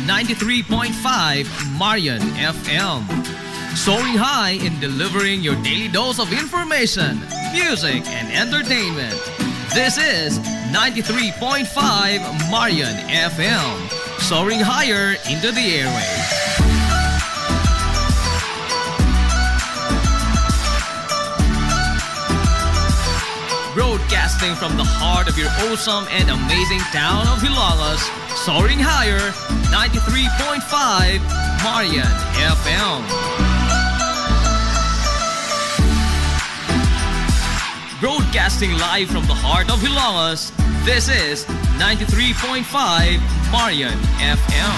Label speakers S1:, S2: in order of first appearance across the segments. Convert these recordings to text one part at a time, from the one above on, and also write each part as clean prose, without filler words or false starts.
S1: 93.5 Marian FM. Soaring high in delivering your daily dose of information, music, and entertainment. This is 93.5 Marian FM. Soaring higher into the airwaves. Broadcasting from the heart of your awesome and amazing town of Hilagas, soaring higher, 93.5 Marian FM. Broadcasting live from the heart of Hilagas, this is 93.5 Marian FM.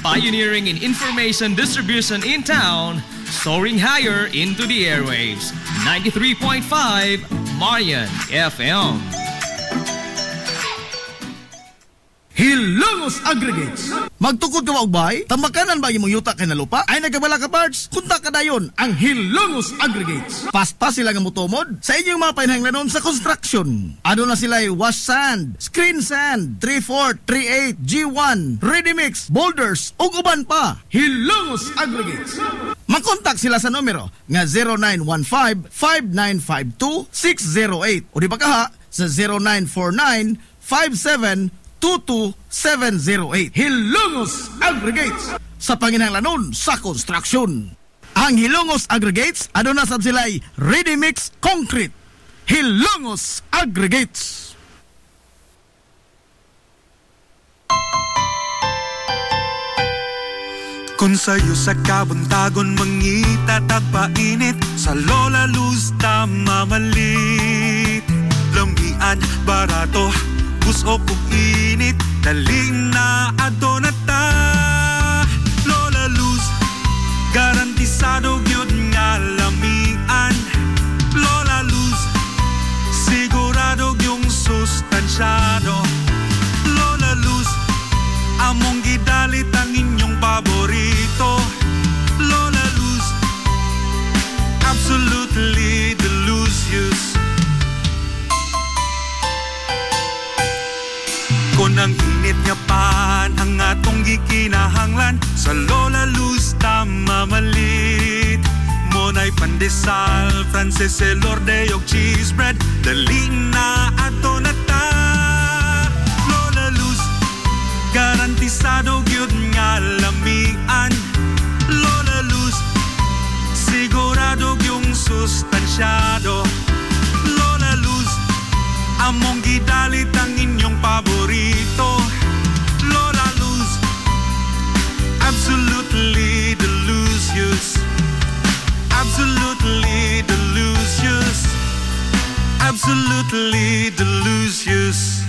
S1: Pioneering in information distribution in town, soaring higher into the airwaves. 93.5 Marian FM.
S2: Hilongos Aggregates. Magtukod ka magbay? Tamakanan ba yung yuta kay na lupa? Ay nagabala ka parts? Kunta ka dayon ang Hilongos Aggregates. Pasta sila nga mutomod sa inyong mga painahanglanon sa construction. Ano na sila wash sand, screen sand, 3-4, 3-8, G1, ready mix, boulders, ug uban pa. Hilongos Aggregates. Mag-contact sila sa numero nga 0915-5952-608 o di ba kaha sa 0949-5722-708. Hilongos Aggregates sa panginahanglanon sa construction. Ang Hilongos Aggregates ano na sab sila'y ready mix concrete. Hilongos Aggregates.
S3: Kung sa'yo sa kabuntagon mangita tagpainit, sa Lola Luz mamalit. Lambian, barato, gusto kong init, dali na adto na ta. Lola Luz, garantisado gyud nga lamian. Lola Luz, sigurado yung sustansyado. Lola Luz, among gidalit ang inyong paborito. Lola Luz, absolutely delicious. Kung ang init nga pan ang atong gikinahanglan, sa Lola Luz mamalit. Monay pandesal, Frances elorde og cheese bread, dali na ato na ta. Lola Luz, garantisado gyud nga lamian. Lola Luz, sigurado yung sustansyado. Lola Luz, among gidalit ang inyong paborito. Lola Luz, absolutely delicious. Absolutely delicious. Absolutely delicious.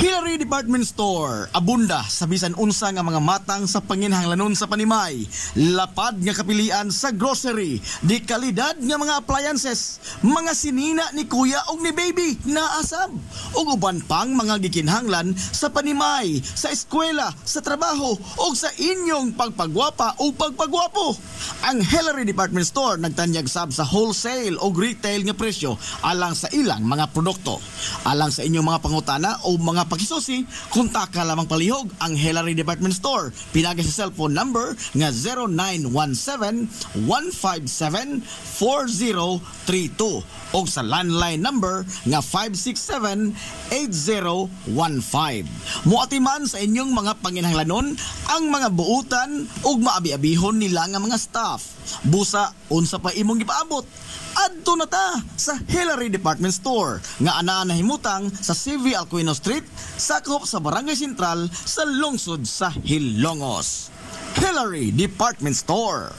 S2: Hillary Department Store, abunda sa bisan unsa nga mga matang sa panginhanglanon sa panimay, lapad nga kapilian sa grocery, di kalidad nga mga appliances, mga sinina ni kuya og ni baby na asab, ug uban pang mga gikinhanglan sa panimay, sa eskwela, sa trabaho ug sa inyong pagpagwapa o pagpagwapo. Ang Hillary Department Store nagtanyag sab sa wholesale o retail nga presyo alang sa ilang mga produkto. Alang sa inyong mga pangutana o mga pakisusi, kontak ka lamang palihog ang Hillary Department Store. Pinagay sa cellphone number nga 0917-157-4032 o sa landline number nga 567-8015. Muatiman sa inyong mga panginhanglanon ang mga buutan ug maabi-abihon nila nga mga staff. Busa, unsa pa imong gipaabot? Adto na ta sa Hillary Department Store nga anaa nahimutang sa CV Alcuino Street, sakop sa Barangay Sentral sa lungsod sa Hilongos. Hillary Department Store.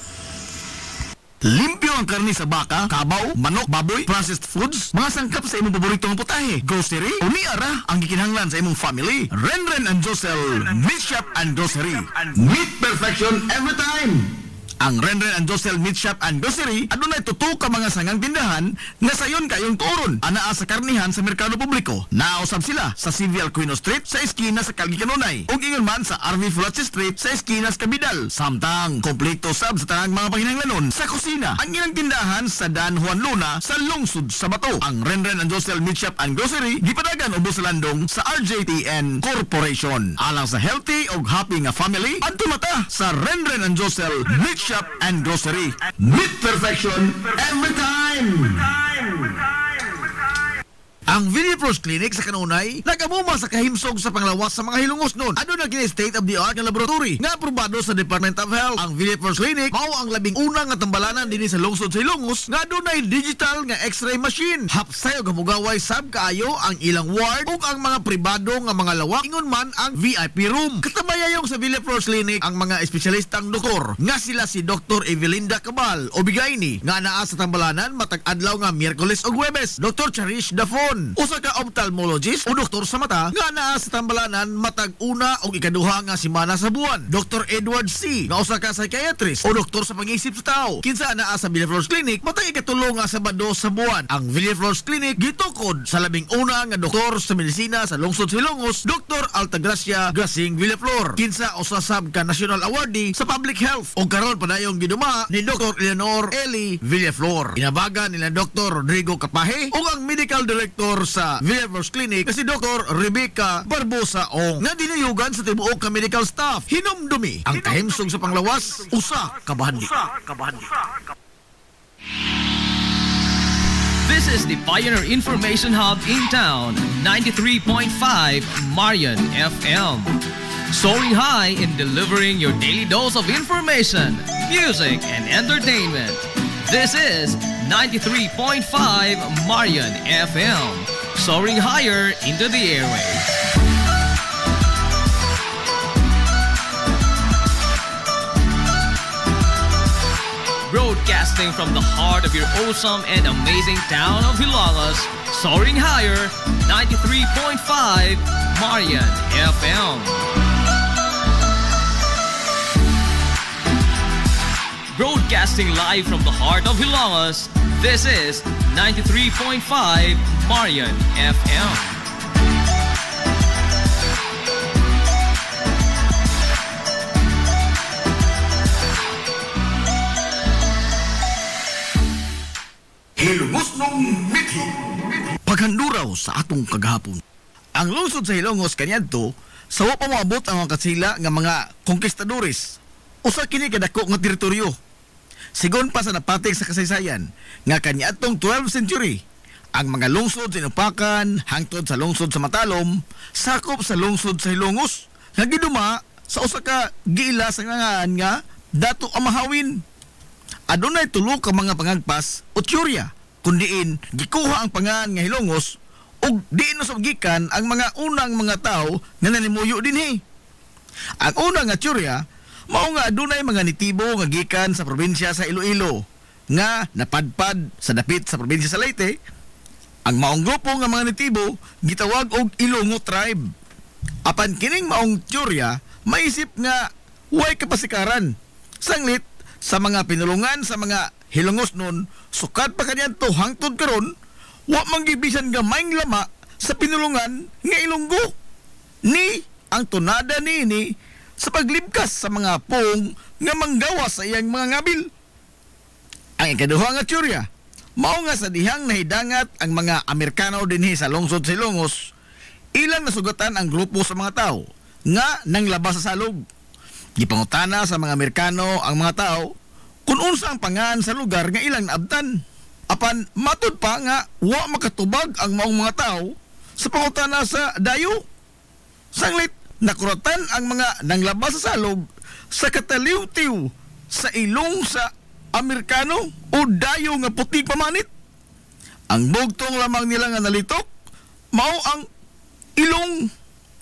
S2: Limpyo ang karne sa baka, kabaw, manok, baboy, processed foods, mga sangkap sa imong paboritong putahe, grocery, umiara ang gikinahanglan sa imong family. Renren and Josel, Meat Shop and Grocery. Meat perfection every time. Ang Renren and Josel Meat Shop and Grocery adunay tutok ka mga sangang tindahan nga sayon kayong turon anaa sa karnihan sa merkado publiko. Nausab sila sa Civil Quino Street sa eskina sa Kalgi Kanunay ug ingon man sa RV Fulache Street sa eskina sa Kabidal. Samtang kompleto sab sa tanang mga panginahanglanon sa kusina ang ilang tindahan sa Dan Juan Luna sa lungsod sa Bato. Ang Renren and Josel Meat Shop and Grocery gipadagan ubos sa landong sa RJTN Corporation. Alang sa healthy ug happy nga family adto mata sa Renren and Josel Meat Shop and Grocery. Meat perfection every time. Ang Villaflores Clinic sa Kanunay nagamuma sa kahimsog sa panglawas sa mga hilungos nun. Ano na kini state-of-the-art nga laboratory nga aprobado sa Department of Health. Ang Villaflores Clinic mao ang labing una nga tambalanan dinhi sa lungsod sa Ilongos nga dunay digital nga X-ray machine. Hapsay ug hamugaway sab kaayo ang ilang ward ug ang mga pribado nga mga lawak ingon man ang VIP room. Katabayayong sa Villaflores Clinic ang mga espesyalistang doktor nga sila si Dr. Evelinda Cabal o Bigayni nga naa sa tambalanan matag adlaw nga Miyerkules ug Huwebes. Dr. Cherish Dafon usa ka ophthalmologist o doktor sa mata nga naa sa tambalanan matag una o ikaduha nga semana sa buwan. Dr. Edward C. nga usa ka psychiatrist o doktor sa pag-iisip sa tao. Kinsa naa sa Villaflores Clinic matag ikatulo nga Sabado sa buwan. Ang Villaflores Clinic gitukod sa labing una nga doktor sa medisina sa lungsod sa Ilongos, Dr. Altagracia Grasing Villaflor. Kinsa usa sab ka national awardee sa public health o karon padayong giduma ni Dr. Eleanor Eli Villaflor. Inabagan nila Dr. Rodrigo Capaje o ang medical director sa Villaflores Clinic na si Dr. Rebecca Barbosa Ong nga dinayugan sa tibuok ka medical staff. Hinumdumi ang kahimsog sa panglawas usa ka bahandi.
S1: This is the Pioneer Information Hub in town, 93.5 Marian FM. Soaring high in delivering your daily dose of information, music, and entertainment. This is 93.5 Marian FM, soaring higher into the airwaves. Broadcasting from the heart of your awesome and amazing town of Hilalas, soaring higher, 93.5 Marian FM. Broadcasting live from the heart of Hilalas, this is 93.5 Marian FM.
S2: Hilongos nung Mithi. Paghanduraw sa atong kagahapon. Ang lungsod sa Hilongos kaniadto sa wa pa moabot ang mga kasila nga mga konkistadores. Usa kini kadako nga teritoryo. Sigon pa sa napatig sa kasaysayan nga kaniadtong 12th century, ang mga lungsod sa Inupakan hangtod sa lungsod sa Matalom sakop sa lungsod sa Hilongos nga giduma sa usa ka giila sa ngangaan nga Dato Amahawin. Adunay tulo ka mga pangagpas o teorya kundiin gikuha ang pangan nga Hilongos ug diin usab gikan ang mga unang mga tao nga nanimuyo dinhi. Ang unang nga teorya mao nga adunay mga nitibo nga gikan sa probinsya sa Iloilo nga napadpad sa dapit sa probinsya sa Leyte. Ang maong grupo nga mga nitibo gitawag og Ilongo tribe. Apan kining maong teorya maisip nga way kapasikaran sanglit sa mga pinulungan sa mga Hilongos nun sukad pa kaniadto hangtod karon wa man gibisan gamayng lama sa pinulungan nga Ilonggo. Ni ang tunada niini sa paglibkas sa mga pong nga manggawa sa iyang mga ngabil. Ang ikaduha nga teorya mao nga sa dihang nahidangat ang mga Amerikano dinhi sa lungsod sa Ilongos, ilang nasugatan ang grupo sa mga tao nga nanglabas sa salog. Gipangutana sa mga Amerikano ang mga tao kung unsa ang pangan sa lugar nga ilang naabtan. Apan matud pa nga wa makatubag ang maong mga tao sa pangutana sa dayo. Sanglit nakuratan ang mga nanglabas sa salog sa kataliw-tiw sa ilong sa Amerikano o dayo nga puting pamanit. Ang bugtong lamang nila nga nalitok mao ang ilong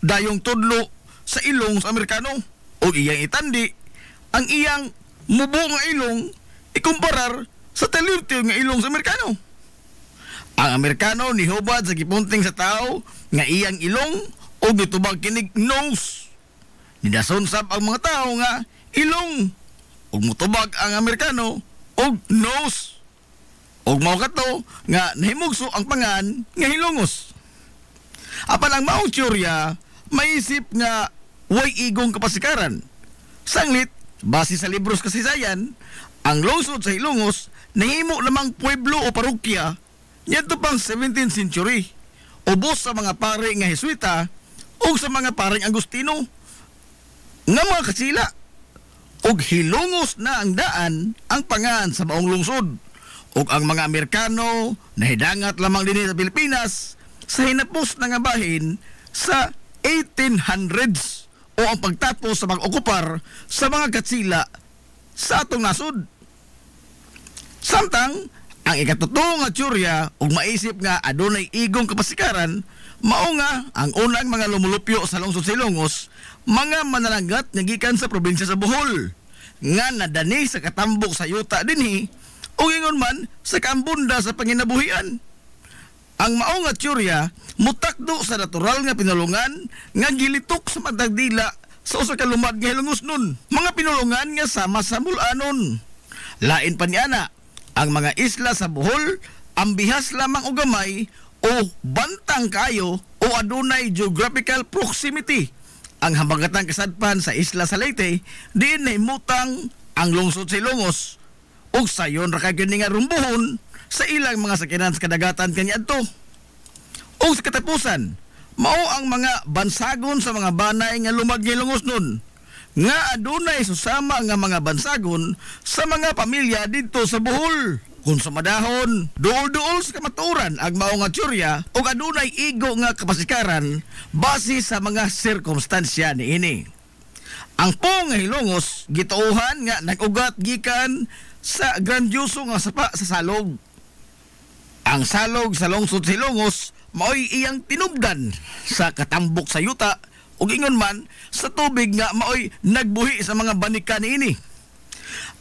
S2: dayong tudlo sa ilong sa Amerikano o iyang itandi ang iyang mubo nga ilong ikumparar sa taliw-tiw nga ilong sa Amerikano. Ang Amerikano nihubad sa gipunting sa tao nga iyang ilong o gitubag kinig nose. Nidason sab ang mga tao nga ilong ug mutubag ang Amerikano og nose. Og mao kato nga nahimugso ang pangan nga hilongos. Apan ang maong teorya maisip nga way igong kapasikaran. Sanglit, base sa libros kasaysayan, ang lungsod sa Hilongos nahimo lamang pueblo o parokya ngadto pang 17th century. Ubos sa mga pare nga Jesuita o sa mga pareng Agustino nga mga kasila. Og Hilongos na ang daan ang pangan sa maong lungsod. Og ang mga Amerikano nahidangat lamang din sa Pilipinas sa hinapos na nga bahin sa 1800s o ang pagtapos sa pag-okupar sa mga katsila sa atong nasod. Samtang ang ikatutong nga teorya ug maisip nga adunay igong kapasikaran mao nga ang unang mga lumulupyo sa lungsod sa Ilongos mga mananagat nga gikan sa probinsya sa Bohol nga nadani sa katambok sa yuta dinhi o ingon man sa kaambunda sa panginabuhian. Ang mao nga teorya mutakdo sa natural nga pinulungan nga gilitok sa matagdila sa usa ka lumad nga Hilongos nun. Mga pinulungan nga sama sa mulanon. Lain pa niana, ang mga isla sa Bohol ang bihas lamang o gamay o bantang kayo o adunay geographical proximity. Ang habagatang kasadpan sa isla sa Leyte diin nahimutang ang lungsod sa Ilongos ug sayon ra kay kini nga rumbuhon sa ilang mga sakinan sa kadagatan kaniadto. O sa katapusan, mao ang mga bansagon sa mga banay nga lumad nga Ilongos nun nga adunay susama nga mga bansagon sa mga pamilya dito sa Bohol. Kung sa madahon, duol-duol sa kamaturan ang mao nga teorya ug adunay igo nga kapasikaran base sa mga sirkumstansya niini. Ang pong nga Hilongos gituohan nga nag-ugat gikan sa grandioso nga sapa sa salog. Ang salog sa lungsod sa Hilongos mao'y iyang tinubdan sa katambok sa yuta ug ingon man sa tubig nga mao'y nagbuhi sa mga banika niini.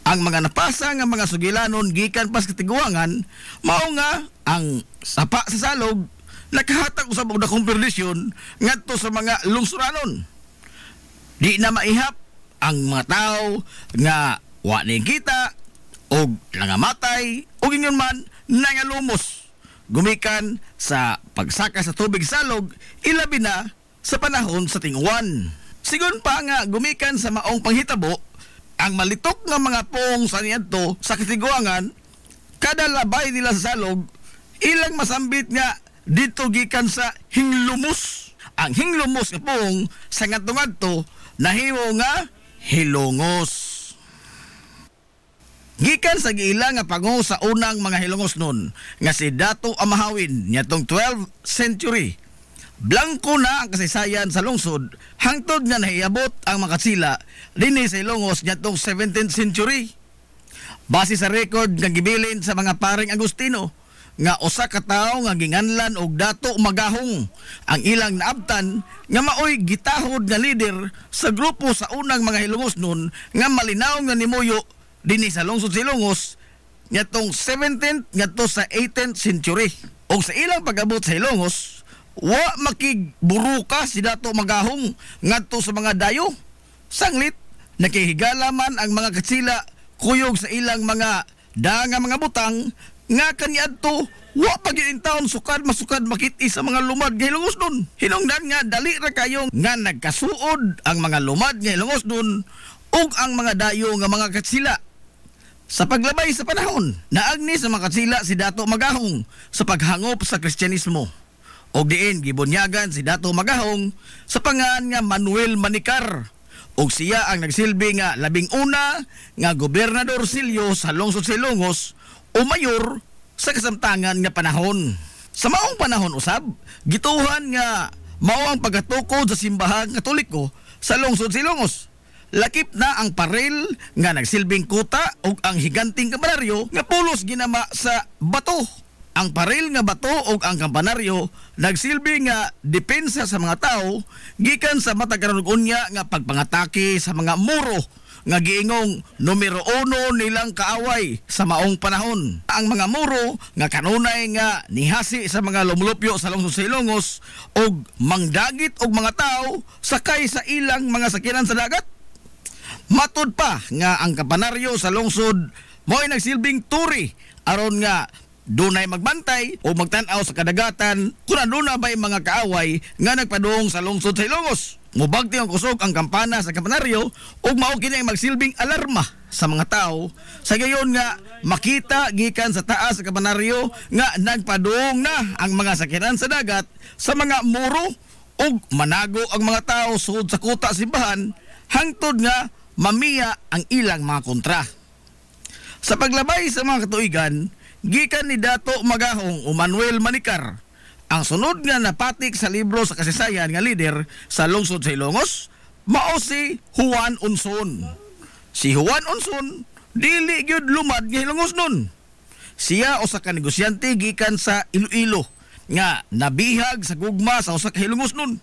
S2: Ang mga napasa nga mga sugilanon gikan pas katiguangan mao nga ang sapa sa salog nakahatag usab og dakong perdisyon ngadto sa mga lungsuranon. Di na maihap ang mga tao nga wa ni kita og nangamatay ug ingon man nangalumos gumikan sa pagsaka sa tubig salog ilabi na sa panahon sa tinguan. Sigon pa nga gumikan sa maong panghitabo ang malitok nga mga pong sa niadto sa katiguangan kada labay nila sa salog ilang masambit nga dito gikan sa hinglumos. Ang hinglumos nga pong sa ngadto nahimo nga Hilongos. Gikan sa giila nga pangu sa unang mga Hilongos nun nga si Dato Amahawin niadtong 12th century. Blanko na ang kasaysayan sa lungsod hangtod nga nahiabot ang mga katsila dinhi sa Hilongos niadtong 17th century. Base sa record nga gibilin sa mga paring Agustino nga usa ka tawo nga ginganlan og Dato Magahong ang ilang naabtan nga maoy gitahod nga leader sa grupo sa unang mga Hilongos nun nga malinaw nga nimuyo dinhi sa lungsod sa Hilongos niadtong 17th ngadto sa 18th century. Og sa ilang pag-abot sa Hilongos wa makigburuka si Dato Magahong ngadto sa mga dayo. Sanglit nakihigala man ang mga katsila kuyog sa ilang mga danga mga butang nga kaniadto wa pagintaon sukad masukad makit-i sa mga lumad nga Hilongos nun. Hinungdan nga dali ra kayo nga nagkasuod ang mga lumad nga Hilongos nun ug ang mga dayo nga mga katsila. Sa paglabay sa panahon, naagni sa mga katsila si Dato Magahong sa paghangop sa Kristyanismo. Og diin gibunyagan si Dato Magahong sa pangan nga Manuel Manikar. Og siya ang nagsilbi nga labing una nga gobernador silyo sa lungsod sa Ilongos o mayor sa kasamtangan nga panahon. Sa maong panahon usab, gituhan nga mao ang pagatukod sa simbahang Katoliko sa lungsod sa Ilongos. Lakip na ang parel nga nagsilbing kuta ug ang higanting kampanaryo nga pulos ginama sa bato. Ang parel nga bato ug ang kampanaryo nagsilbi nga depensa sa mga tao gikan sa matag karon unya nga pagpangatake sa mga muro nga giingong numero 1 nilang kaaway sa maong panahon. Ang mga muro nga kanunay nga nihasi sa mga lumulupyo sa lungsod sa Ilongos ug mangdagit og mga tao sakay sa ilang mga sakinan sa dagat. Matud pa nga ang kapanaryo sa lungsod mo'y nagsilbing turi aron nga dunay magbantay o magtan-aw sa kadagatan kung aduna ba'y mga kaaway nga nagpadung sa lungsod sa Ilongos. Mubagti ang kusog ang kampana sa kapanaryo ug mao kini ang magsilbing alarma sa mga tao sa gayon nga makita gikan sa taas sa kapanaryo nga nagpadung na ang mga sakyanan sa dagat sa mga muro ug manago ang mga tao sud sa kuta simbahan hangtod nga mamiya ang ilang mga kontra. Sa paglabay sa mga katuigan, gikan ni Dato Magahong o Manuel Manicar ang sunod nga napatik sa libro sa kasaysayan nga lider sa lungsod sa Ilongos, mao si Juan Unson. Si Juan Unson dili gyud lumad nga Ilongos nun. Siya usa ka negosyante gikan sa Iloilo nga nabihag sa gugma sa usa ka Ilongos nun.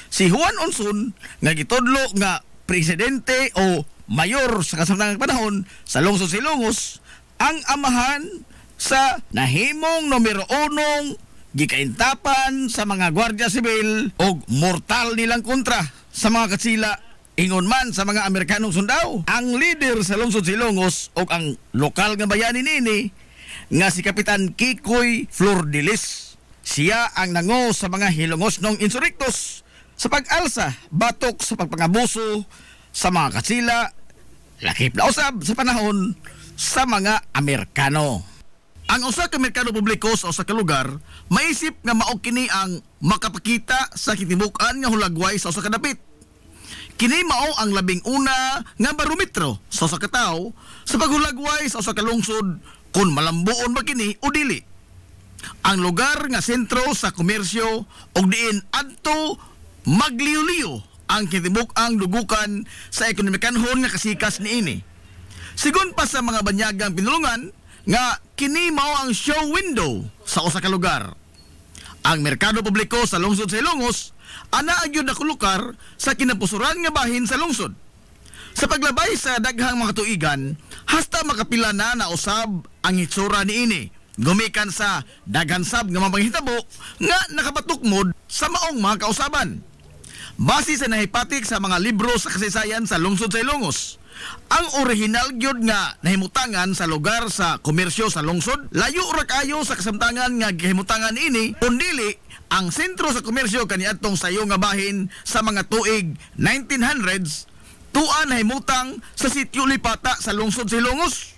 S2: Si Juan Unson nga gitudlo nga presidente o mayor sa kasamtangang panahon sa lungsod sa Ilongos, ang amahan sa nahimong numero 1 gikaintapan sa mga gwardiya sibil o mortal nilang kontra sa mga katsila ingon man sa mga Amerikanong sundao. Ang leader sa lungsod sa Ilongos o ang lokal nga bayani nini nga si Kapitan Kikoy Flordelis. Siya ang nango sa mga Hilongosnong insurrectos sa pag-alsa batok sa pagpangabuso sa mga katsila, lakip na usab sa panahon sa mga Amerikano. Ang usa ka merkado publiko sa usa ka lugar maisip nga mao kini ang makapakita sa kitibukan nga hulagway sa usa ka dapit. Kini mao ang labing una nga barometro sa usa ka tawo sa paghulagway sa usa ka lungsod kung malambuon ba kini o dili. Ang lugar nga sentro sa komersyo og diin adto magliw-liw ang kitibuk-ang dugukan sa ekonomikanhon nga kasikas niini. Sigon pa sa mga banyagang pinulungan nga kini mao ang show window sa usa ka lugar. Ang merkado publiko sa lungsod sa Ilongos ana gyud nakulukar sa kinapusuran nga bahin sa lungsod. Sa paglabay sa daghang mga tuigan, hasta makapila na usab ang hitsura niini. Gumikan sa daghan sab nga mapanghitabo nga nakapatukmod sa maong mga kausaban. Base sa nahipatik sa mga libro sa kasaysayan sa lungsod sa Ilongos, ang original gyud nga nahimutangan sa lugar sa komersyo sa lungsod layo ra kayo sa kasamtangan nga gihimutangan ini kundili ang sentro sa komersyo kaniadtong sayo nga bahin sa mga tuig 1900s tuan nahimutang sa sitio Lipata sa lungsod sa Ilongos.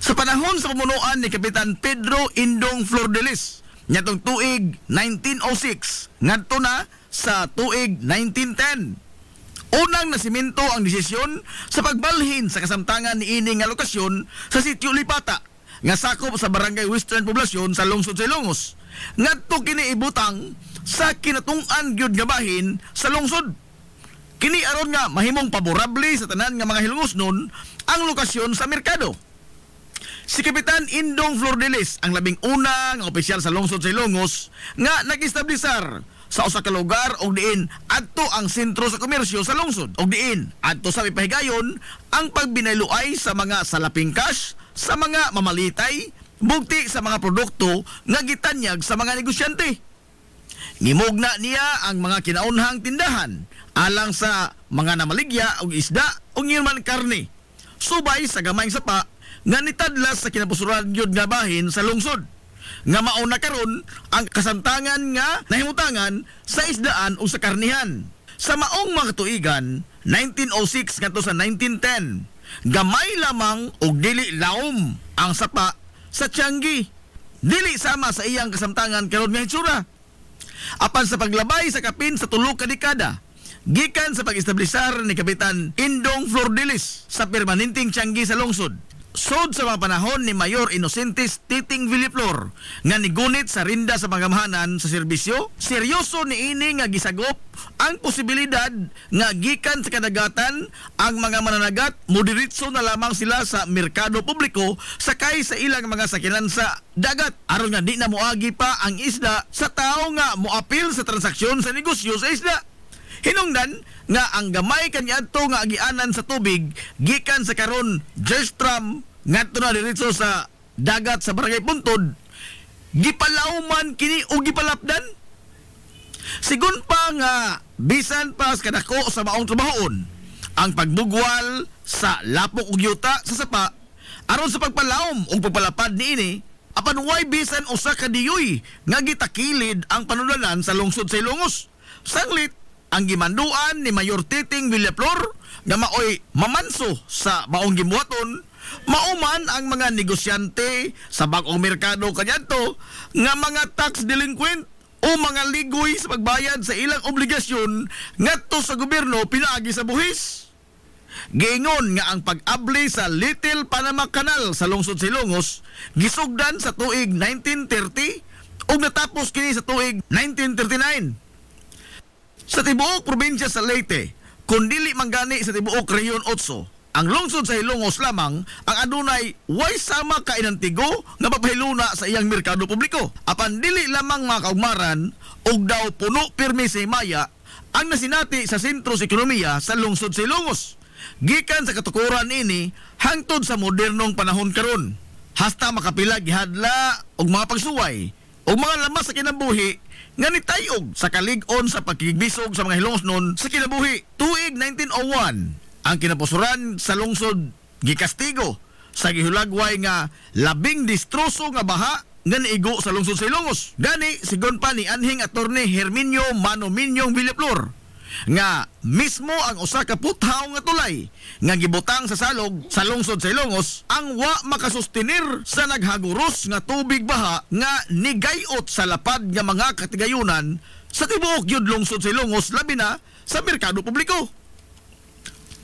S2: Sa panahon sa pamunuan ni Kapitan Pedro Indong Flordelis niadtong tuig 1906 ngadto na sa tuig 1910. Unang nasimento ang desisyon sa pagbalhin sa kasamtangan ni ining nga lokasyon sa sitio Lipata nga sakop sa barangay Western Poblasyon sa lungsod sa Ilongos. Ngadto kini ibutang sa kinatung-an gyud nga bahin sa lungsod. Kini aron nga mahimong paborable sa tanan nga mga Hilongosnon ang lokasyon sa merkado. Si Kapitan Indong Flordelis ang labing una nga opisyal sa lungsod sa Ilongos nga nag-establisar sa usa ka lugar og diin adto ang sentro sa komersyo sa lungsod og diin adto sa ipahigayon ang pagbinayloay sa mga salaping cash sa mga mamalitay bugti sa mga produkto nga gitanyag sa mga negosyante. Ngimugna niya ang mga kinaunhang tindahan alang sa mga namaligya og isda o ngirman karne subay sa gamayng sapa nga nitadlas sa kinapusuran gyud nga bahin sa lungsod nga mauna karon ang kasamtangan nga nahimutangan sa isdaan o sa karnihan. Sa maong mga tuigan 1906 ngadto sa 1910 gamay lamang og dili laom ang sapa sa Tianggi, dili sama sa iyang kasamtangan karon nga hitsura. Apan sa paglabay sa kapin sa 3 ka dekada gikan sa pag-establisar ni Kapitan Indong Flordelis sa permanenteng Tianggi sa lungsod sod sa mga panahon ni Mayor Inocentes Titing Villaflor nga nigunit sa rinda sa pangamahanan sa serbisyo, seryoso niini nga gisagop ang posibilidad nga gikan sa kadagatan ang mga mananagat moderitso na lamang sila sa merkado publiko sakay sa ilang mga sakyanan sa dagat aron nga di na moagi pa ang isda sa tao nga moapil sa transaksyon sa negosyo sa isda. Hinungdan nga ang gamay kaniadto nga agianan sa tubig gikan sa karon Jerstram ngadto na diretso sa dagat sa Barangay Puntod gipalauman kini o gipalapdan. Sigun pa nga bisan pa sa kadako sa maong trabahoon ang pagbugwal sa lapok ug yuta sa sapa aron sa pagpalaom ug pagpalapad niini apan way bisan usa ka diyoy nga gitakilid ang panulanan sa lungsod sa Ilongos. Sanglit ang gimanduan ni Mayor Titing Villaflor nga maoy mamanso sa maong gibuhaton, mauman ang mga negosyante sa bag-ong merkado kaniadto nga mga tax delinquent o mga ligoy sa pagbayad sa ilang obligasyon ngadto sa gobyerno pinaagi sa buhis. Giingon nga ang pag-abli sa Little Panama Canal sa lungsod sa Ilongos gisugdan sa tuig 1930 ug natapos kini sa tuig 1939. Sa tibuok probinsya sa Leyte, kundili manggani sa tibuok Rehiyon 8, ang lungsod sa Ilongos lamang ang adunay way sama ka inantigo nga mapahiluna sa iyang merkado publiko. Apan dili lamang mga kaugmaran ug daw puno pirmi sa himaya ang nasinati sa sentro sa ekonomiya sa lungsod sa Ilongos. Gikan sa katukuran ini hangtod sa modernong panahon karon. Hasta makapila gihadla og mga pagsuway og mga lamas sa kinabuhi nga nitayog sa kalig-on sa pagkigbisog sa mga Hilongosnon sa kinabuhi. Tuig 1901 ang kinapusuran sa lungsod gikastigo sa gihulagway nga labing distroso nga baha nga niigo sa lungsod sa Ilongos. Gani sigon pa ni anhing attorney Herminio Manominyong Villaflor nga mismo ang usa ka puthaw nga tulay nga gibutang sa salog sa lungsod sa Ilongos ang wa makasustenir sa naghaguros nga tubig baha nga nigayot sa lapad nga mga katigayunan sa tibuok yud lungsod sa Ilongos labi na sa merkado publiko.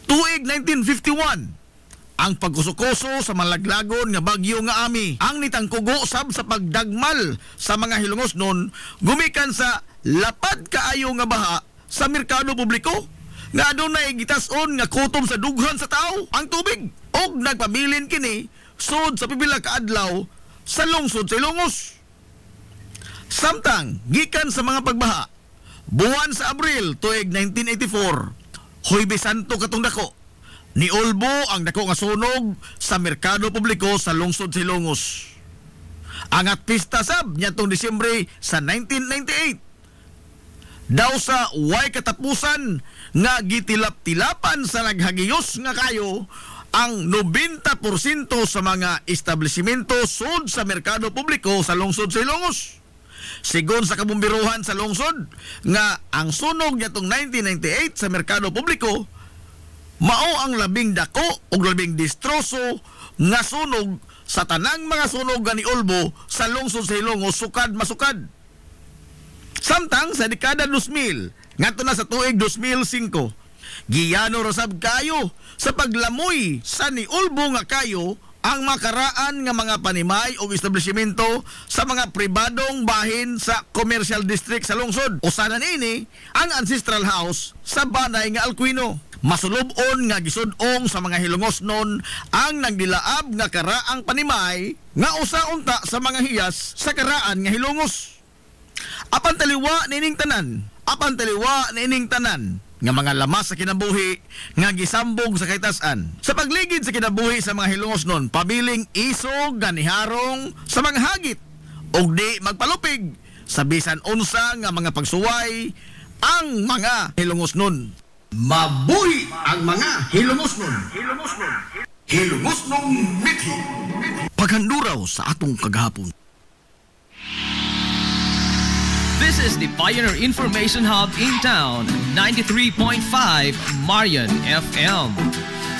S2: Tuig 1951 ang pagkusukoso sa malaglagon nga bagyo nga Ami ang nitangkugo sab sa pagdagmal sa mga Hilongosnon gumikan sa lapad kaayo nga baha sa merkado publiko nga adunay gitas-on nga kutom sa dughan sa tao ang tubig og nagpabilin kini sud sa pipila ka adlaw sa lungsod sa Ilongos. Samtang gikan sa mga pagbaha buwan sa Abril tuig 1984 Huwebes Santo katong dako ni Olbo ang dako nga sunog sa merkado publiko sa lungsod sa Ilongos. Angat pista sab niadtong Disyembre sa 1998 daw sa way katapusan nga gitilap-tilapan sa naghagiyos nga kayo ang 90% sa mga establishmento sud sa merkado publiko sa lungsod sa Ilongos. Sigon sa kabumbiruhan sa lungsod nga ang sunog nitong 1998 sa merkado publiko mao ang labing dako ug labing distroso nga sunog sa tanang mga sunog ni Olbo sa lungsod sa Ilongos sukad masukad. Samtang sa dekada 2000 ngadto na sa tuig 2005 giyano rasab kayo sa paglamoy sa ni Olbo nga kayo ang makaraan nga mga panimay o establishmento sa mga pribadong bahin sa commercial district sa lungsod. Usanan ini ang Ancestral House sa Banay nga Alcuino. Masulubon nga gisud-ong sa mga Hilongosnon ang nagdilaab nga karaang panimay nga usa-unta sa mga hiyas sa karaan nga Hilongos. Apan taliwa nining tanan nga mga lamas sa kinabuhi nga gisambog sa kaytas-an. Sa pagligid sa kinabuhi sa mga Hilongosnon, pabiling isog ganiharong sa mga hagit og di magpalupig sa bisan unsa nga mga pagsuway ang mga Hilongosnon. Mabuhi ang mga Hilongosnon. Hilongosnon mithi. Paghanduraw sa atong kagahapon.
S1: This is the Pioneer Information Hub in town, 93.5 Marian FM.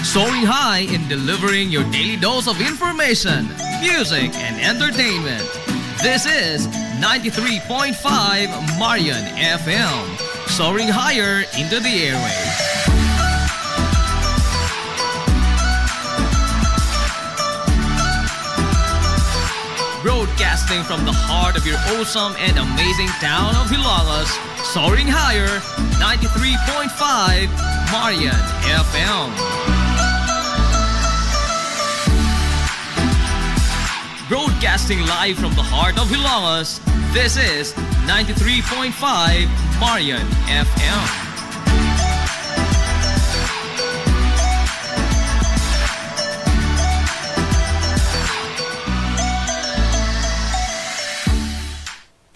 S1: Soaring high in delivering your daily dose of information, music, and entertainment. This is 93.5 Marian FM. Soaring higher into the airwaves. Broadcasting from the heart of your awesome and amazing town of Hilalas, soaring higher, 93.5 Marian FM. Broadcasting live from the heart of Hilalas, this is 93.5 Marian FM.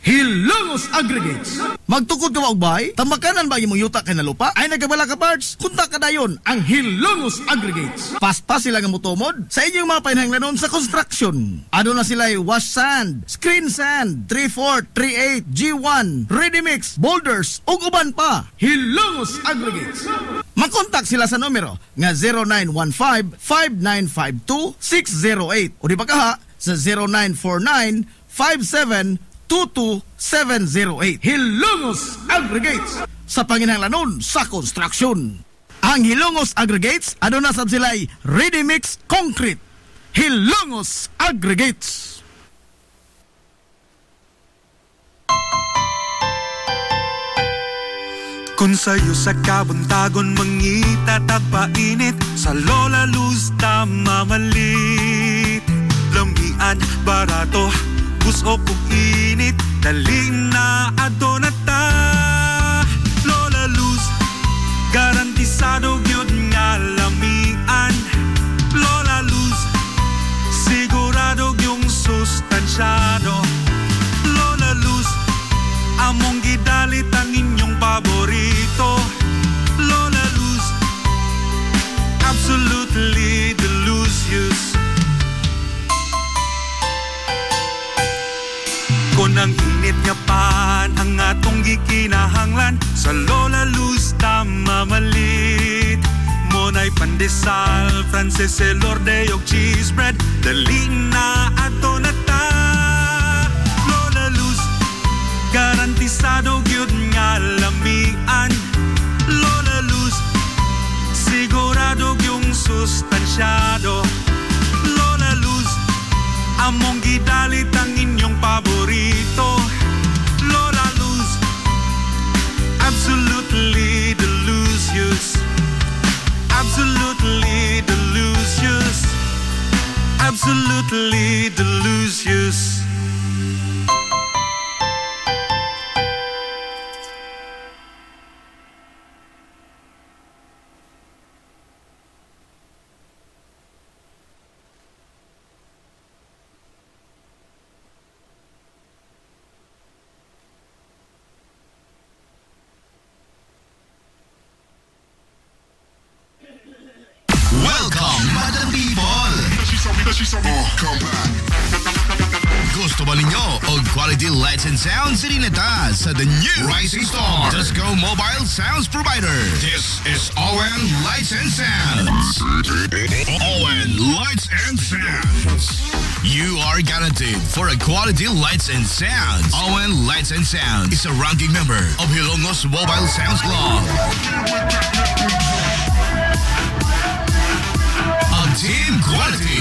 S2: Hilongos Aggregates Magtukod ka og bay? Tamakanan ba imong yuta kay nalupa? Ay nagabala ka parts? Kunta ka dayon ang Hilongos Aggregates. Fast sila nga motomod sa inyong mga panghanglanon sa construction. Ano na sila wash sand, screen sand, 3/4, 3/8, G1, ready mix, boulders ug uban pa. Hilongos Aggregates. Makontak sila sa numero nga 0915-5952-608 o di ba kaha sa 0949-5722-708. Hilongos Aggregates sa panginahanglanon sa construction. Ang Hilongos Aggregates, ano na sab sila'y ready mix concrete. Hilongos Aggregates.
S3: Kung sa'yo sa kabuntagon mangita tagpainit, sa Lola Luz mamalit. Lamian, barato, buso kong init, dali na adto na ta. Lola Luz, garantisado gyud nga lamian. Lola Luz, sigurado yung sustansyado. Lola Luz, among gidalit ang inyong paborito. Lola Luz, absolutely delicious. Kung ang init nga pan ang atong gikinahanglan, sa Lola Luz mamalit. Monay pandesal, Frances elorde og cheese bread, dali na ato na ta. Lola Luz, garantisado gyud nga lamian. Lola Luz, sigurado yung sustansyado. Lola Luz, among gidalit ang inyong paborito. Lola Luz, absolutely delicious. Absolutely delicious. Absolutely delicious.
S4: Gusto ba ninyo og quality lights and sounds sinita sa the new Rising Star Disco Mobile Sounds Provider? This is ON Lights and Sounds. ON Lights and Sounds. You are guaranteed for a quality lights and sounds. ON Lights and Sounds is a ranking member of Hilongos Mobile Sounds Club. Team Quality.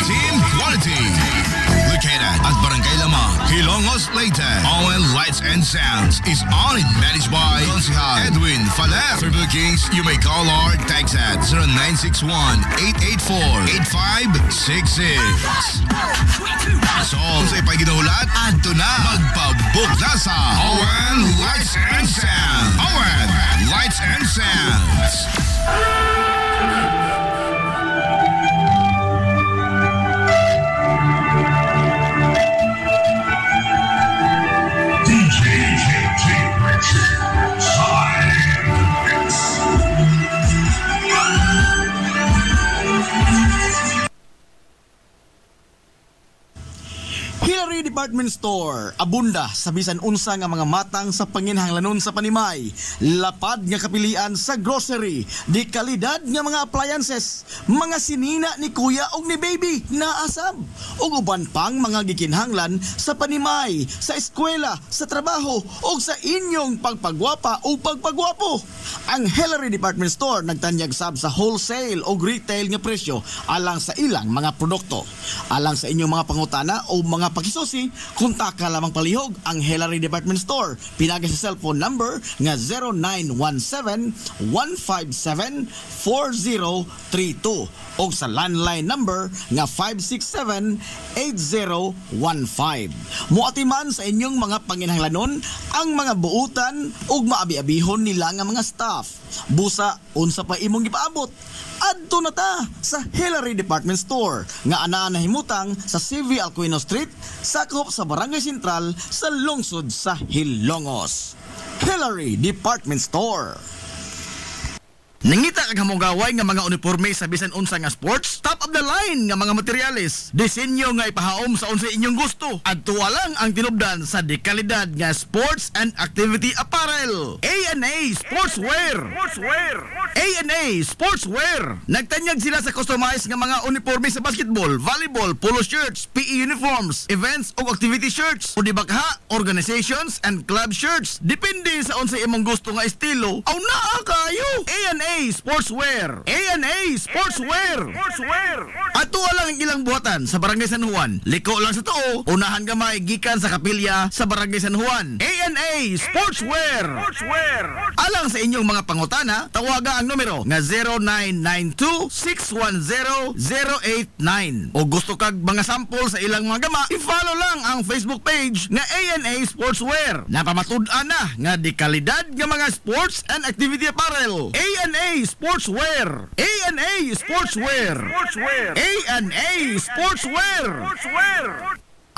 S4: Located at Barangay Lamang, Hilongos, Leyte. ON Lights and Sounds is owned and managed by Consihal Edwin Faler. For bookings, you may call or text at 0961-884-8566. So, kung sa'y paginahulat, adto na. Magpabook na sa ON Lights and Sounds. ON Lights and Sounds.
S2: Hillary Department Store, abunda sa bisan unsa nga mga matang sa panginhanglanon sa panimay, lapad nga kapilian sa grocery, di kalidad nga mga appliances, mga sinina ni kuya og ni baby na asab, ug uban pang mga gikinhanglan sa panimay, sa eskwela, sa trabaho ug sa inyong pagpagwapa o pagpagwapo. Ang Hillary Department Store nagtanyag sab sa wholesale o retail nga presyo alang sa ilang mga produkto. Alang sa inyong mga pangutana o mga pakisusi, kontak ka lamang palihog ang Hillary Department Store. Pinagi sa cellphone number nga 0917-157-4032 o sa landline number nga 567-8015. Muatiman sa inyong mga panginhanglanon ang mga buutan ug maabi-abihon nila nga mga staff. Busa, unsa pa imong gipaabot? Adto na ta sa Hillary Department Store nga anaa nahimutang sa CV Alcuino Street, sakop sa Barangay Sentral sa lungsod sa Hilongos. Hillary Department Store. Nangita kag hamugaway nga mga uniforme sa bisan unsa nga sports, top of the line nga mga materyales, disenyo nga ipahaom sa unsa inyong gusto. Adtuwa lang ang tinubdan sa dekalidad nga sports and activity apparel. A&A Sportswear. A&A Sportswear. Nagtanyag sila sa customized nga mga uniforme sa basketball, volleyball, polo shirts, PE uniforms, events ug activity shirts, o dibakha, organizations and club shirts. Depende sa unsa imong gusto nga estilo. Aw naa kayo. A&A Sportswear. A&A Sportswear. Ato lang ang ilang buhatan sa Barangay San Juan. Liko lang sa tuo, unahan gamay gikan sa kapilya sa Barangay San Juan. A&A Sportswear. Alang sa inyong mga pangutana, tawaga ang numero nga 0992-610-089. O gusto kag mga sample sa ilang mga gama, i-follow lang ang Facebook page nga A&A Sportswear. Napamatud-an na nga di kalidad nga mga sports and activity apparel. A&A Sportswear. A&A Sportswear. A&A Sportswear.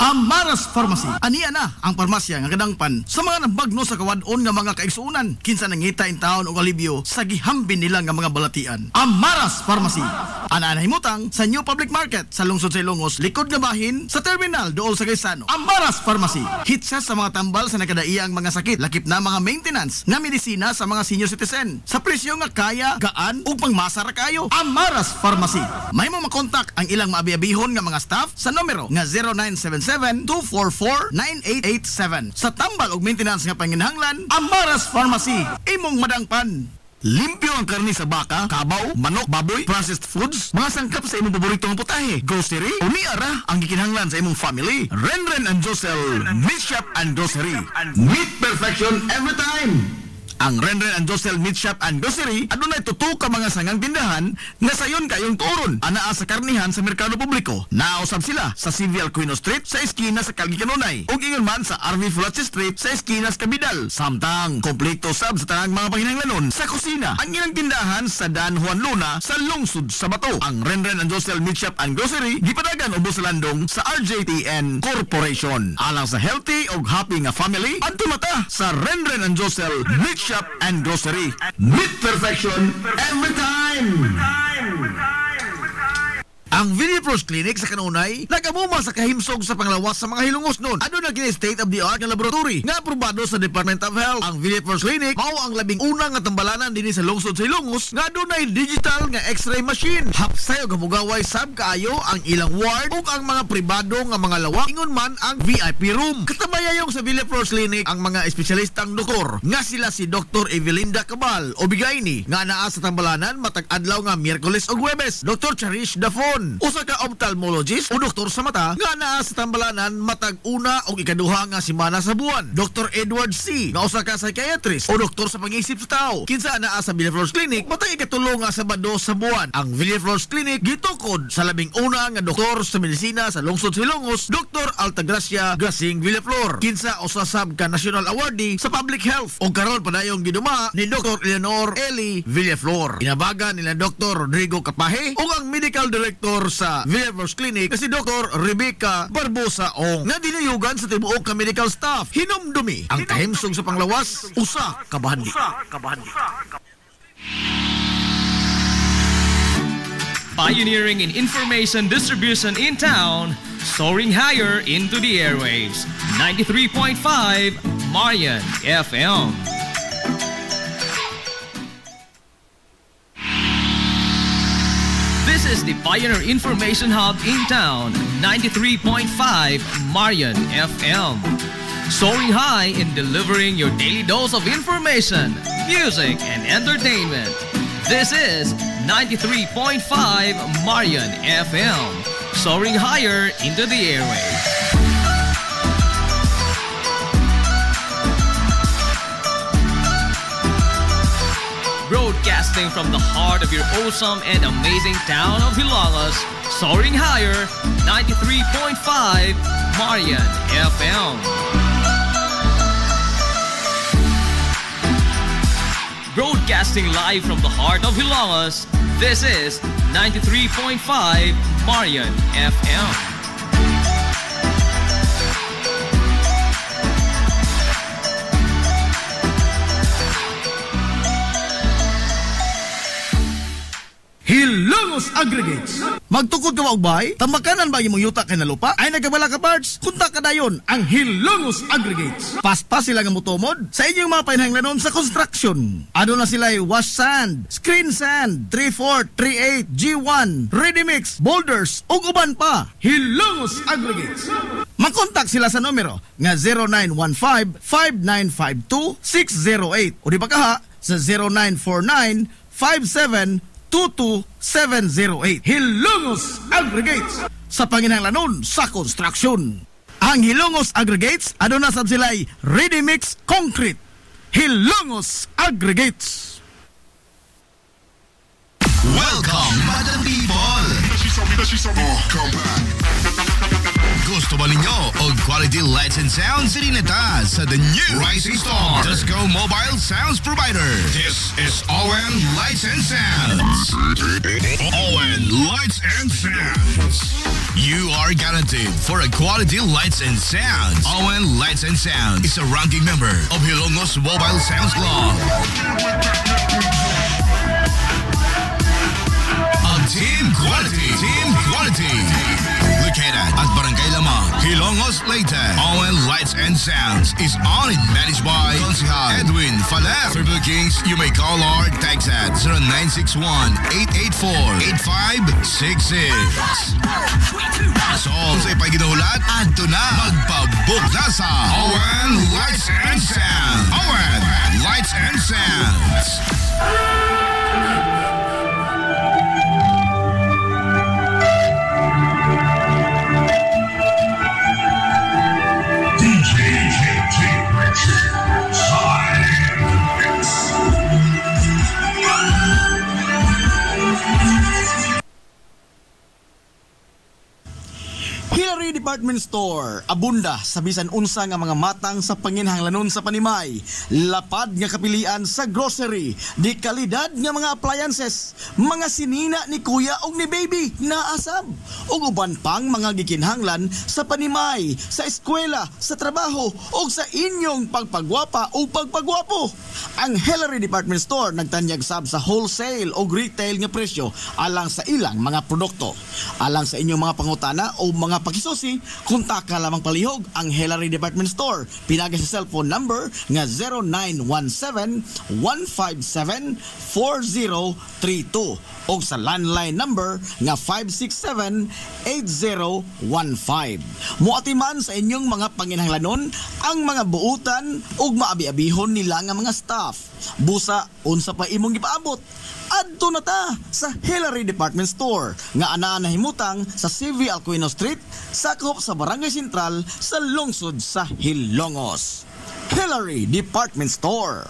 S2: Amaras Pharmacy. Aniya na ang parmasya nga kadangpan sa mga nabagno sa kawadon nga mga kaigsuunan. Kinsa nangita in taon og alibyo sa gihambin nila nga mga balatian. Amaras Pharmacy. Ana himutang sa New Public Market sa lungsod sa Ilongos, likod nga bahin sa terminal dool sa Gaisano. Amaras Pharmacy. Hitsa sa mga tambal sa nakadaiyang mga sakit, lakip na mga maintenance nga medisina sa mga senior citizen. Sa presyo nga kaya, gaan ug pangmasa ra kayo. Amaras Pharmacy. May mo makontak ang ilang maabi-abihon nga mga staff sa numero nga 0977-244-9887. Sa tambal ug maintenance nga panginahanglan, Amaras Pharmacy. Imong madangpan. Limpyo ang karni sa baka, kabaw, manok, baboy, processed foods, mga sangkap sa imong paboritong putahe, grocery, o niara ang gikinahanglan sa imong family. Renren and Josel, Meat Shop and Grocery. Meat perfection every time. Ang Renren and Josel Meat Shop and Grocery adunay tuto ka mga sangang tindahan nga sayon kayong turon anaa sa karnihan sa merkado publiko. Nausab sila sa Civil Quino Street sa eskina sa Calgary Canonay ug ingon man sa RV Fulache Street sa eskina sa Cabidal. Samtang kompleto sab sa tanang mga panginahanglanon sa kusina. Ang ilang tindahan sa Dan Juan Luna sa lungsod sa Bato. Ang Renren and Josel Meat Shop and Grocery gipadagan ubos sa landong sa RJTN Corporation. Alang sa healthy ug happy nga family, adto mata sa Renren and Josel Meat Shop and Grocery. Meat perfection every time. Ang Villaflores Clinic sa Kanunay nagamuma sa kahimsog sa panglawas sa mga hilungos nun. Ano na kini state-of-the-art nga laboratory nga aprobado sa Department of Health. Ang Villaflores Clinic mao ang labing unang nga tambalanan dinhi sa lungsod sa Ilongos nga adunay digital nga X-ray machine. Hapsay og hamugaway sab kaayo ang ilang ward ug ang mga pribado nga mga lawak ingon man ang VIP room. Katabayayong sa Villaflores Clinic ang mga espesyalistang doktor nga sila si Dr. Evelinda Cabal o Bigayni nga naa sa tambalanan matag adlaw nga Miyerkules ug Huwebes. Dr. Cherish Dafon, usa ka ophthalmologist o doktor sa mata nga naa sa tambalanan matag una o ikaduha nga semana sa buwan. Dr. Edward C. nga usa ka psychiatrist o doktor sa pag-iisip sa tao. Kinsa naa sa Villaflores Clinic matag ikatulo nga Sabado sa buwan. Ang Villaflores Clinic gitukod sa labing una nga doktor sa medisina sa lungsod sa Ilongos, Dr. Altagracia Grasing Villaflor. Kinsa usa sab ka national awardee sa public health o karon padayong giduma ni Dr. Eleanor Eli Villaflor. Inabagan nila Dr. Rodrigo Capahe o ang medical director sa Villaflores Clinic na si Dr. Rebecca Barbosa Ong nga dinuyugan sa tibuok ka medical staff. Hinumdumi ang kahimsog sa panglawas, usa ka bahandi.
S1: Pioneering in information distribution in town, soaring higher into the airwaves. 93.5 Marian FM. This is the Pioneer Information Hub in town, 93.5 Marian FM. Soaring high in delivering your daily dose of information, music, and entertainment. This is 93.5 Marian FM. Soaring higher into the airwaves. Broadcasting from the heart of your awesome and amazing town of Hilalas, soaring higher, 93.5 Marian FM. Broadcasting live from the heart of Hilalas, this is 93.5 Marian FM.
S2: Hilongos Aggregates. Magtukod ka og bay, tambakanan ba imong yuta kay nalupa? Ay nagabala ka parts, kunta ka dayon ang Hilongos Aggregates. Paspas sila nga motomod sa inyong mga panghanglanon sa construction. Ano na sila wash sand, screen sand, 3/4, 3/8, G1, ready mix, boulders, ug uban pa. Hilongos Aggregates. Mag-contact sila sa numero nga 0915-5952-608 o di ba kaha sa 0949-5722-708. Hilongos Aggregates sa panginahanglanon sa construction. Ang Hilongos Aggregates, ano na sab sila'y ready mix concrete. Hilongos Aggregates.
S4: Welcome, Madam People! Come back. Gusto ba ninyo og quality lights and sounds sirineta sa the new Rising Star Disco Mobile Sounds Provider? This is ON Lights and Sounds. ON Lights and Sounds. You are guaranteed for a quality lights and sounds. ON Lights and Sounds is a ranking member of Hilongos Mobile Sounds Club. Team Quality. Located at Barangay Lamang, Hilongos, Leyte. ON Lights and Sounds is owned and managed by Consihal Edwin Faler. For bookings, you may call or text at 0961-884-8566. So, sa ipaginahulat, adto na magpabook na sa ON Lights and Sounds. ON Lights and Sounds.
S2: Hillary Department Store, abunda sa bisan unsa nga mga matang sa panginhanglanon sa panimay, lapad nga kapilian sa grocery, di kalidad nga mga appliances, mga sinina ni kuya og ni baby naasab, ug uban pang mga gikinhanglan sa panimay, sa eskwela, sa trabaho ug sa inyong pagpagwapa o pagpagwapo. Ang Hillary Department Store nagtanyag sab sa wholesale o retail nga presyo alang sa ilang mga produkto. Alang sa inyong mga pangutana o mga pakisusi, kontak ka lamang palihog ang Hillary Department Store. Pinagi sa cellphone number nga 0917-157-4032 o sa landline number nga 567-8015. Muatiman sa inyong mga panginhanglanon ang mga buutan ug maabi-abihon nila nga mga staff. Busa, unsa pa imong gipaabot? Adto na ta sa Hillary Department Store nga anaa nahimutang sa CV Alcuino Street, sakop sa Barangay Sentral sa lungsod sa Hilongos. Hillary Department Store.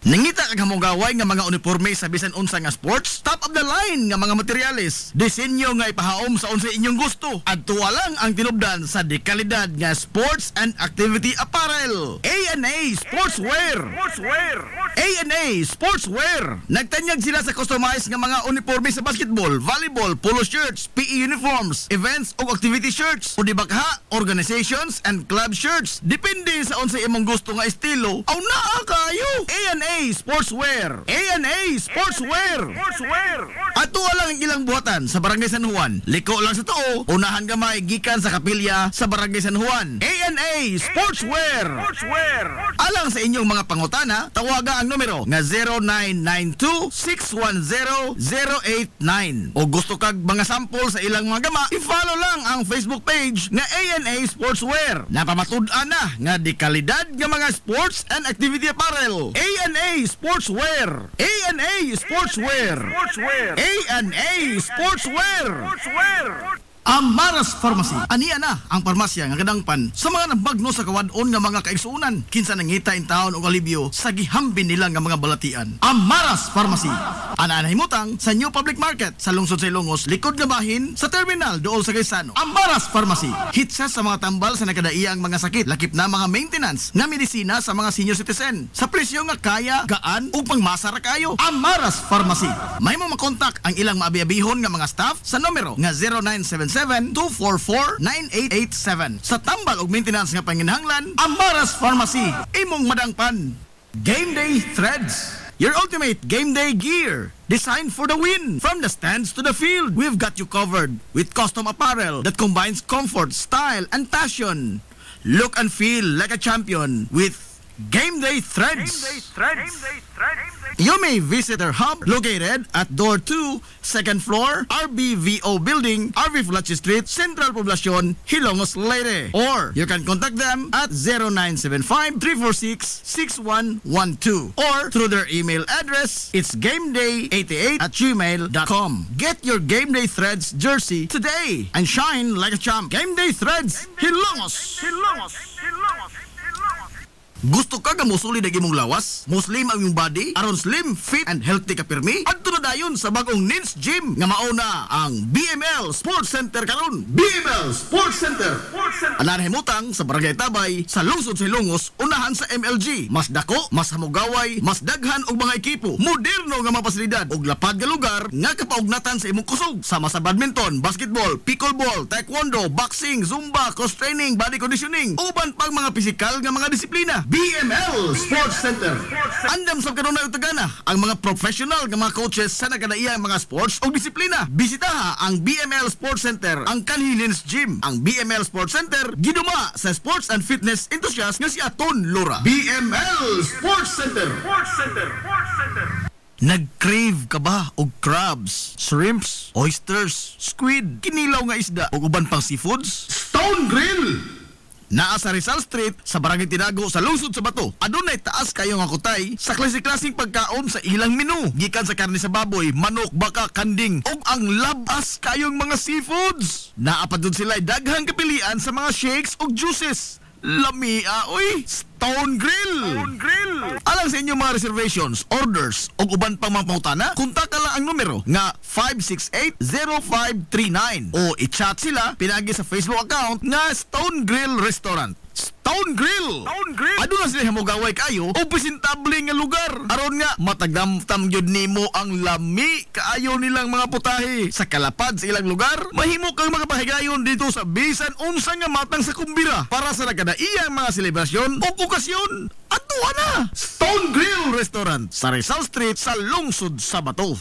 S2: Nangita kag hamugaway nga mga uniforme sa bisan unsa nga sports, top of the line nga mga materyales, disenyo nga ipahaom sa unsa inyong gusto. Adto lang ang tinubdan sa dekalidad nga sports and activity apparel. A&A Sportswear. A&A Sportswear. Nagtanyag sila sa customized nga mga uniforme sa basketball, volleyball, polo shirts, PE uniforms, events ug activity shirts, o di ba kaha, organizations and club shirts. Depende sa unsa imong gusto nga estilo. Aw naa kayo. A&A Sportswear. A&A Sportswear. Ato lang ang ilang buhatan sa Barangay San Juan. Liko lang sa tuo, unahan gamay gikan sa kapilya sa Barangay San Juan. A&A Sportswear. Alang sa inyong mga pangutana, tawaga ang numero nga 0992-610-089. O gusto kag mga sample sa ilang mga gama, i-follow lang ang Facebook page nga A&A Sportswear. Napamatud-an na nga di kalidad nga mga sports and activity apparel. A&A Sportswear. A&A Sportswear. A&A Sportswear. Amaras Pharmacy. Aniya na ang parmasya nga kadangpan sa mga nabagno sa kawadon nga mga kaigsuunan. Kinsa nangita in taon og alibyo sa gihambin nila nga mga balatian. Amaras Pharmacy. Ana himutang sa New Public Market sa lungsod sa Ilongos, likod nga bahin sa terminal dool sa Gaisano. Amaras Pharmacy. Hitsa sa mga tambal sa nakadaiyang mga sakit, lakip na mga maintenance nga medisina sa mga senior citizen. Sa presyo nga kaya, gaan ug pangmasara kayo. Amaras Pharmacy. May mo makontak ang ilang maabi-abihon nga mga staff sa numero nga 0977-244-9887. Sa tambal og maintenance nga panginahanglan, Amaras Pharmacy. Imong madangpan. Game Day Threads. your ultimate game day gear. Designed for the win. From the stands to the field, we've got you covered with custom apparel that combines comfort, style, and passion. Look and feel like a champion with Game Day Threads. You may visit our hub located at Door 2, 2nd floor, RBVO Building, RV Fulachi Street, Central Poblacion, Hilongos, Leyte. Or you can contact them at 0975-346-6112. Or through their email address, it's gameday88@gmail.com. Get your Game Day Threads jersey today and shine like a champ. Game Day Threads, Hilongos. Gusto ka nga musuli na imong lawas? Muslim ang imong body? Aron slim, fit, and healthy ka pirmi? Adto na dayon sa bagong Nins Gym nga mauna ang BML Sports Center karon. BML Sports Center. Anarhimutang sa Barangay Tabay sa lungsod sa Ilongos, unahan sa MLG. Mas dako, mas hamugaway, mas daghan og mga ekipo. Moderno nga mga pasilidad og lapad nga lugar nga kapaugnatan sa imong kusog. Sama sa badminton, basketball, pickleball, taekwondo, boxing, zumba, cross training, body conditioning, uban pang mga pisikal nga mga disiplina. BML Sports Center. Andam sa kanunay utagana ang mga professional nga mga coaches sa nagkadaiyang mga sports o disiplina. Bisitaha ang BML Sports Center, ang Kanhilins Gym. Ang BML Sports Center giduma sa sports and fitness enthusiast nga si Aton Lora. BML Sports Center. Nag-crave ka ba og crabs, shrimps, oysters, squid, kinilaw nga isda o uban pang seafoods? Stone Grill! Naa sa Rizal Street sa Barangay Tinago sa lungsod sa Bato. Adunay taas kayo nga kutay sa klase-klaseng pagkaon sa ilang menu. Gikan sa karne sa baboy, manok, baka, kanding ug ang labas kayong mga seafoods. Naa pa dun sila daghang kapilian sa mga shakes ug juices. Lamia, oy! Stone Grill! Alang sa inyong mga reservations, orders o uban pang mga pautana, kontak lang ang numero nga 568-0539 o i-chat sila pinagi sa Facebook account nga Stone Grill Restaurant. Stone Grill! Aduna sila hamugaway kayo o presentable nga lugar. Aron nga matagdamtam gyud nimo ang lami kaayo nilang mga putahe. Sa kalapad sa ilang lugar, mahimo kang makapahigayon dito sa bisan unsa nga matang sa kumbira para sa nagkadaiyang mga selebrasyon o okasyon. Aduna na! Stone Grill Restaurant sa Rizal Street sa lungsod sa Bato.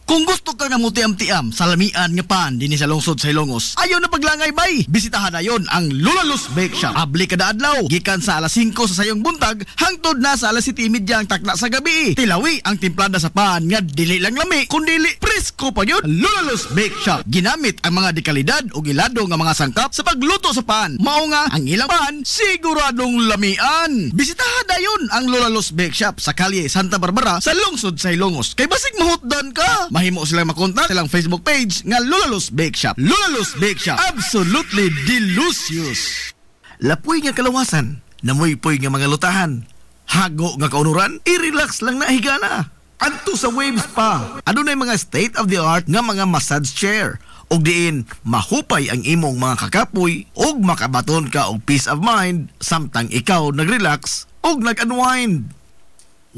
S2: Kung gusto ka nga mutiam-tiam sa lamian nga pan dinhi sa lungsod sa Ilongos, ayaw na paglangay bay. Bisitahan na yon ang Lulalus Bake Shop. Abli kada adlaw, gikan sa alas 5 sa sayong buntag hangtod na sa alas 7:30 ang takna sa gabi. Tilawi ang timplada sa pan nga dili lang lami, kundi presko pa yun. Lulalus Bake Shop. Ginamit ang mga dekalidad o gilado nga mga sangkap sa pagluto sa pan. Mao nga ang ilang pan siguradong lamian. Bisitahan na yon ang Lulalus Bake Shop sa kalye Santa Barbara sa lungsod sa Ilongos. Kay basig mahutdan ka, mahimo silang makontak silang Facebook page nga Lulalus Bake Shop. Lulalus Bake Shop, absolutely delicious. Lapoy nga kalawasan, namoy-poy nga mga lutahan, hago nga kaunuran, i-relax lang na higana. Adto sa Waves Spa, adunay mga state-of-the-art nga mga massage chair. Og diin, mahupay ang imong mga kakapoy og makabaton ka og peace of mind samtang ikaw nag-relax og nag-unwind.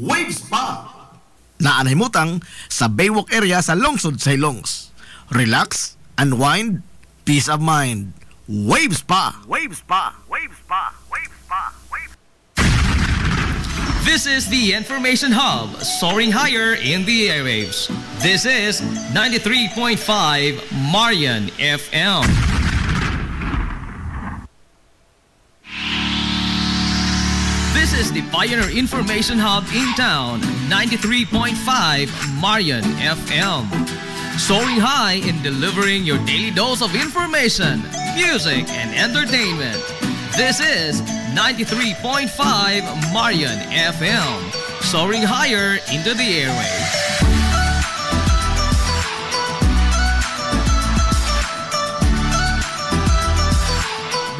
S2: Waves Spa naanhimutang sa Baywalk area sa lungsod sa Ilongos. Relax, unwind, peace of mind. Wave Spa.
S1: This is the Information Hub, soaring higher in the airwaves. This is 93.5 Marian FM. This is the Pioneer Information Hub in town, 93.5 Marian FM. Soaring high in delivering your daily dose of information, music, and entertainment. This is 93.5 Marian FM. Soaring higher into the airwaves.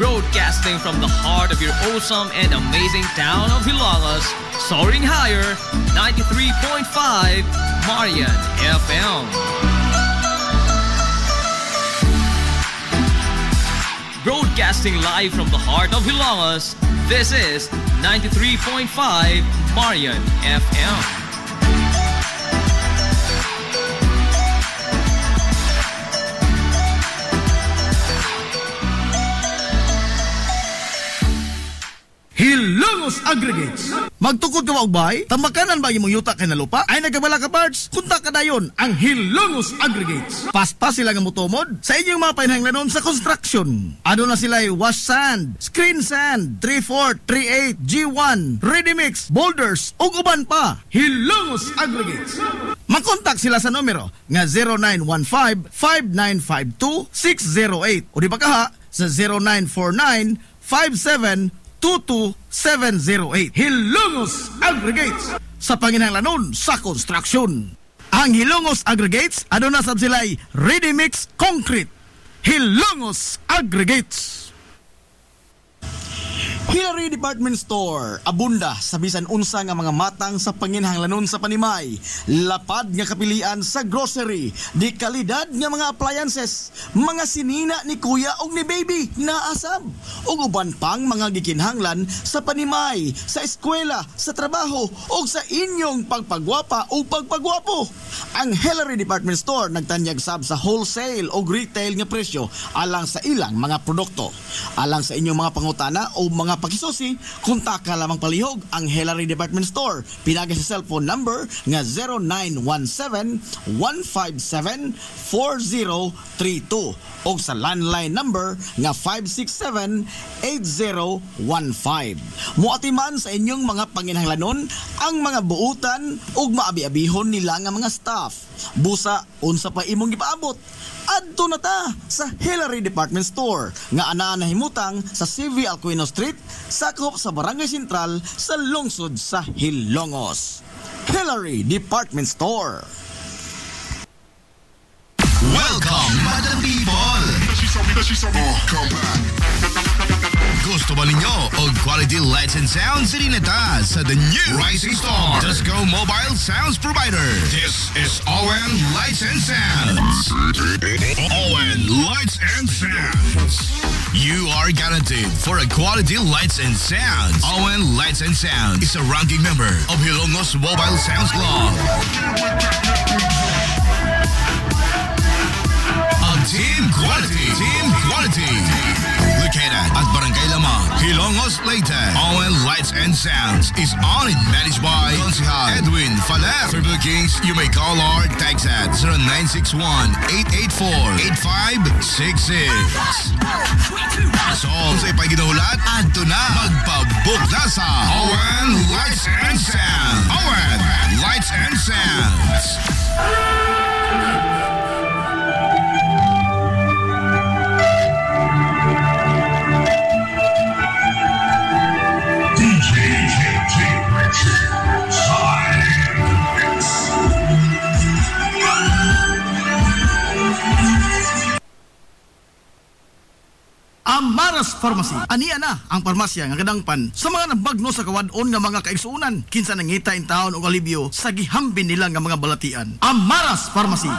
S1: Broadcasting from the heart of your awesome and amazing town of Hilalas, soaring higher, 93.5 Marian FM. Broadcasting live from the heart of Hilalas, this is 93.5 Marian FM.
S2: Hilongos Hilongos Aggregates. Magtukod ka maubay, tambakanan ba imong yuta kay nalupa? Ay nagabala ka parts, kunta ka dayon ang Hilongos Aggregates. Paspas sila nga motomod sa inyong mga painahanglanon sa construction. Ano na sila wash sand, screen sand, 3/4, 3/8, G1, ready mix, boulders, ug uban pa. Hilongos Aggregates. Mag-contact sila sa numero nga 0915-5952-608 o di ba kaha sa 0949-5722-708. Hilongos Aggregates sa panginahanglanon sa construction. Ang Hilongos Aggregates, ano na sab sila'y ready mix concrete. Hilongos Aggregates. Hillary Department Store, abunda sa bisan unsa nga mga matang sa panginahanglanon sa panimay, lapad nga kapilian sa grocery, di kalidad nga mga appliances, mga sinina ni kuya og ni baby naasab, ug uban pang mga gikinhanglan sa panimay, sa eskwela, sa trabaho ug sa inyong pagpagwapa o pagpagwapo. Ang Hillary Department Store nagtanyag sab sa wholesale o retail nga presyo alang sa ilang mga produkto. Alang sa inyong mga pangutana o mga pakisusi, kontak ka lamang palihog ang Hillary Department Store. Pinagi sa cellphone number nga 0917-157-4032 o sa landline number nga 567-8015. Muatiman sa inyong mga panginahanglanon ang mga buutan ug maabi-abihon nila nga mga staff. Busa, unsa pa imong gipaabot? Adto na ta sa Hillary Department Store nga anaa na himutang sa CV Alcuino Street, sakop sa Barangay Sentral sa lungsod sa Hilongos. Hillary Department Store.
S4: Welcome, Madam People! Gusto ba ninyo og quality lights and sounds? Sirineta sa the new Rising Star Disco Mobile Sounds Provider. This is ON Lights and Sounds. ON Lights and Sounds. You are guaranteed for a quality lights and sounds. ON Lights and Sounds is a ranking member of Hilongos Mobile Sounds Club. Team Quality. Located at Barangay Lamang, Hilongos, Leyte. ON Lights and Sounds is owned and managed by Consihal Edwin Faler. For bookings, you may call or text at 0961-884-8566. So, sa ipaginahulat, adto na, magpabook na sa ON Lights and Sounds. ON Lights and Sounds.
S2: Amaras Pharmacy. Aniya na ang parmasya nga kadangpan sa mga nabagno sa kawadon nga mga kaigsuunan. Kinsa nangita in taon og alibyo sa gihambin nila nga mga balatian. Amaras Pharmacy.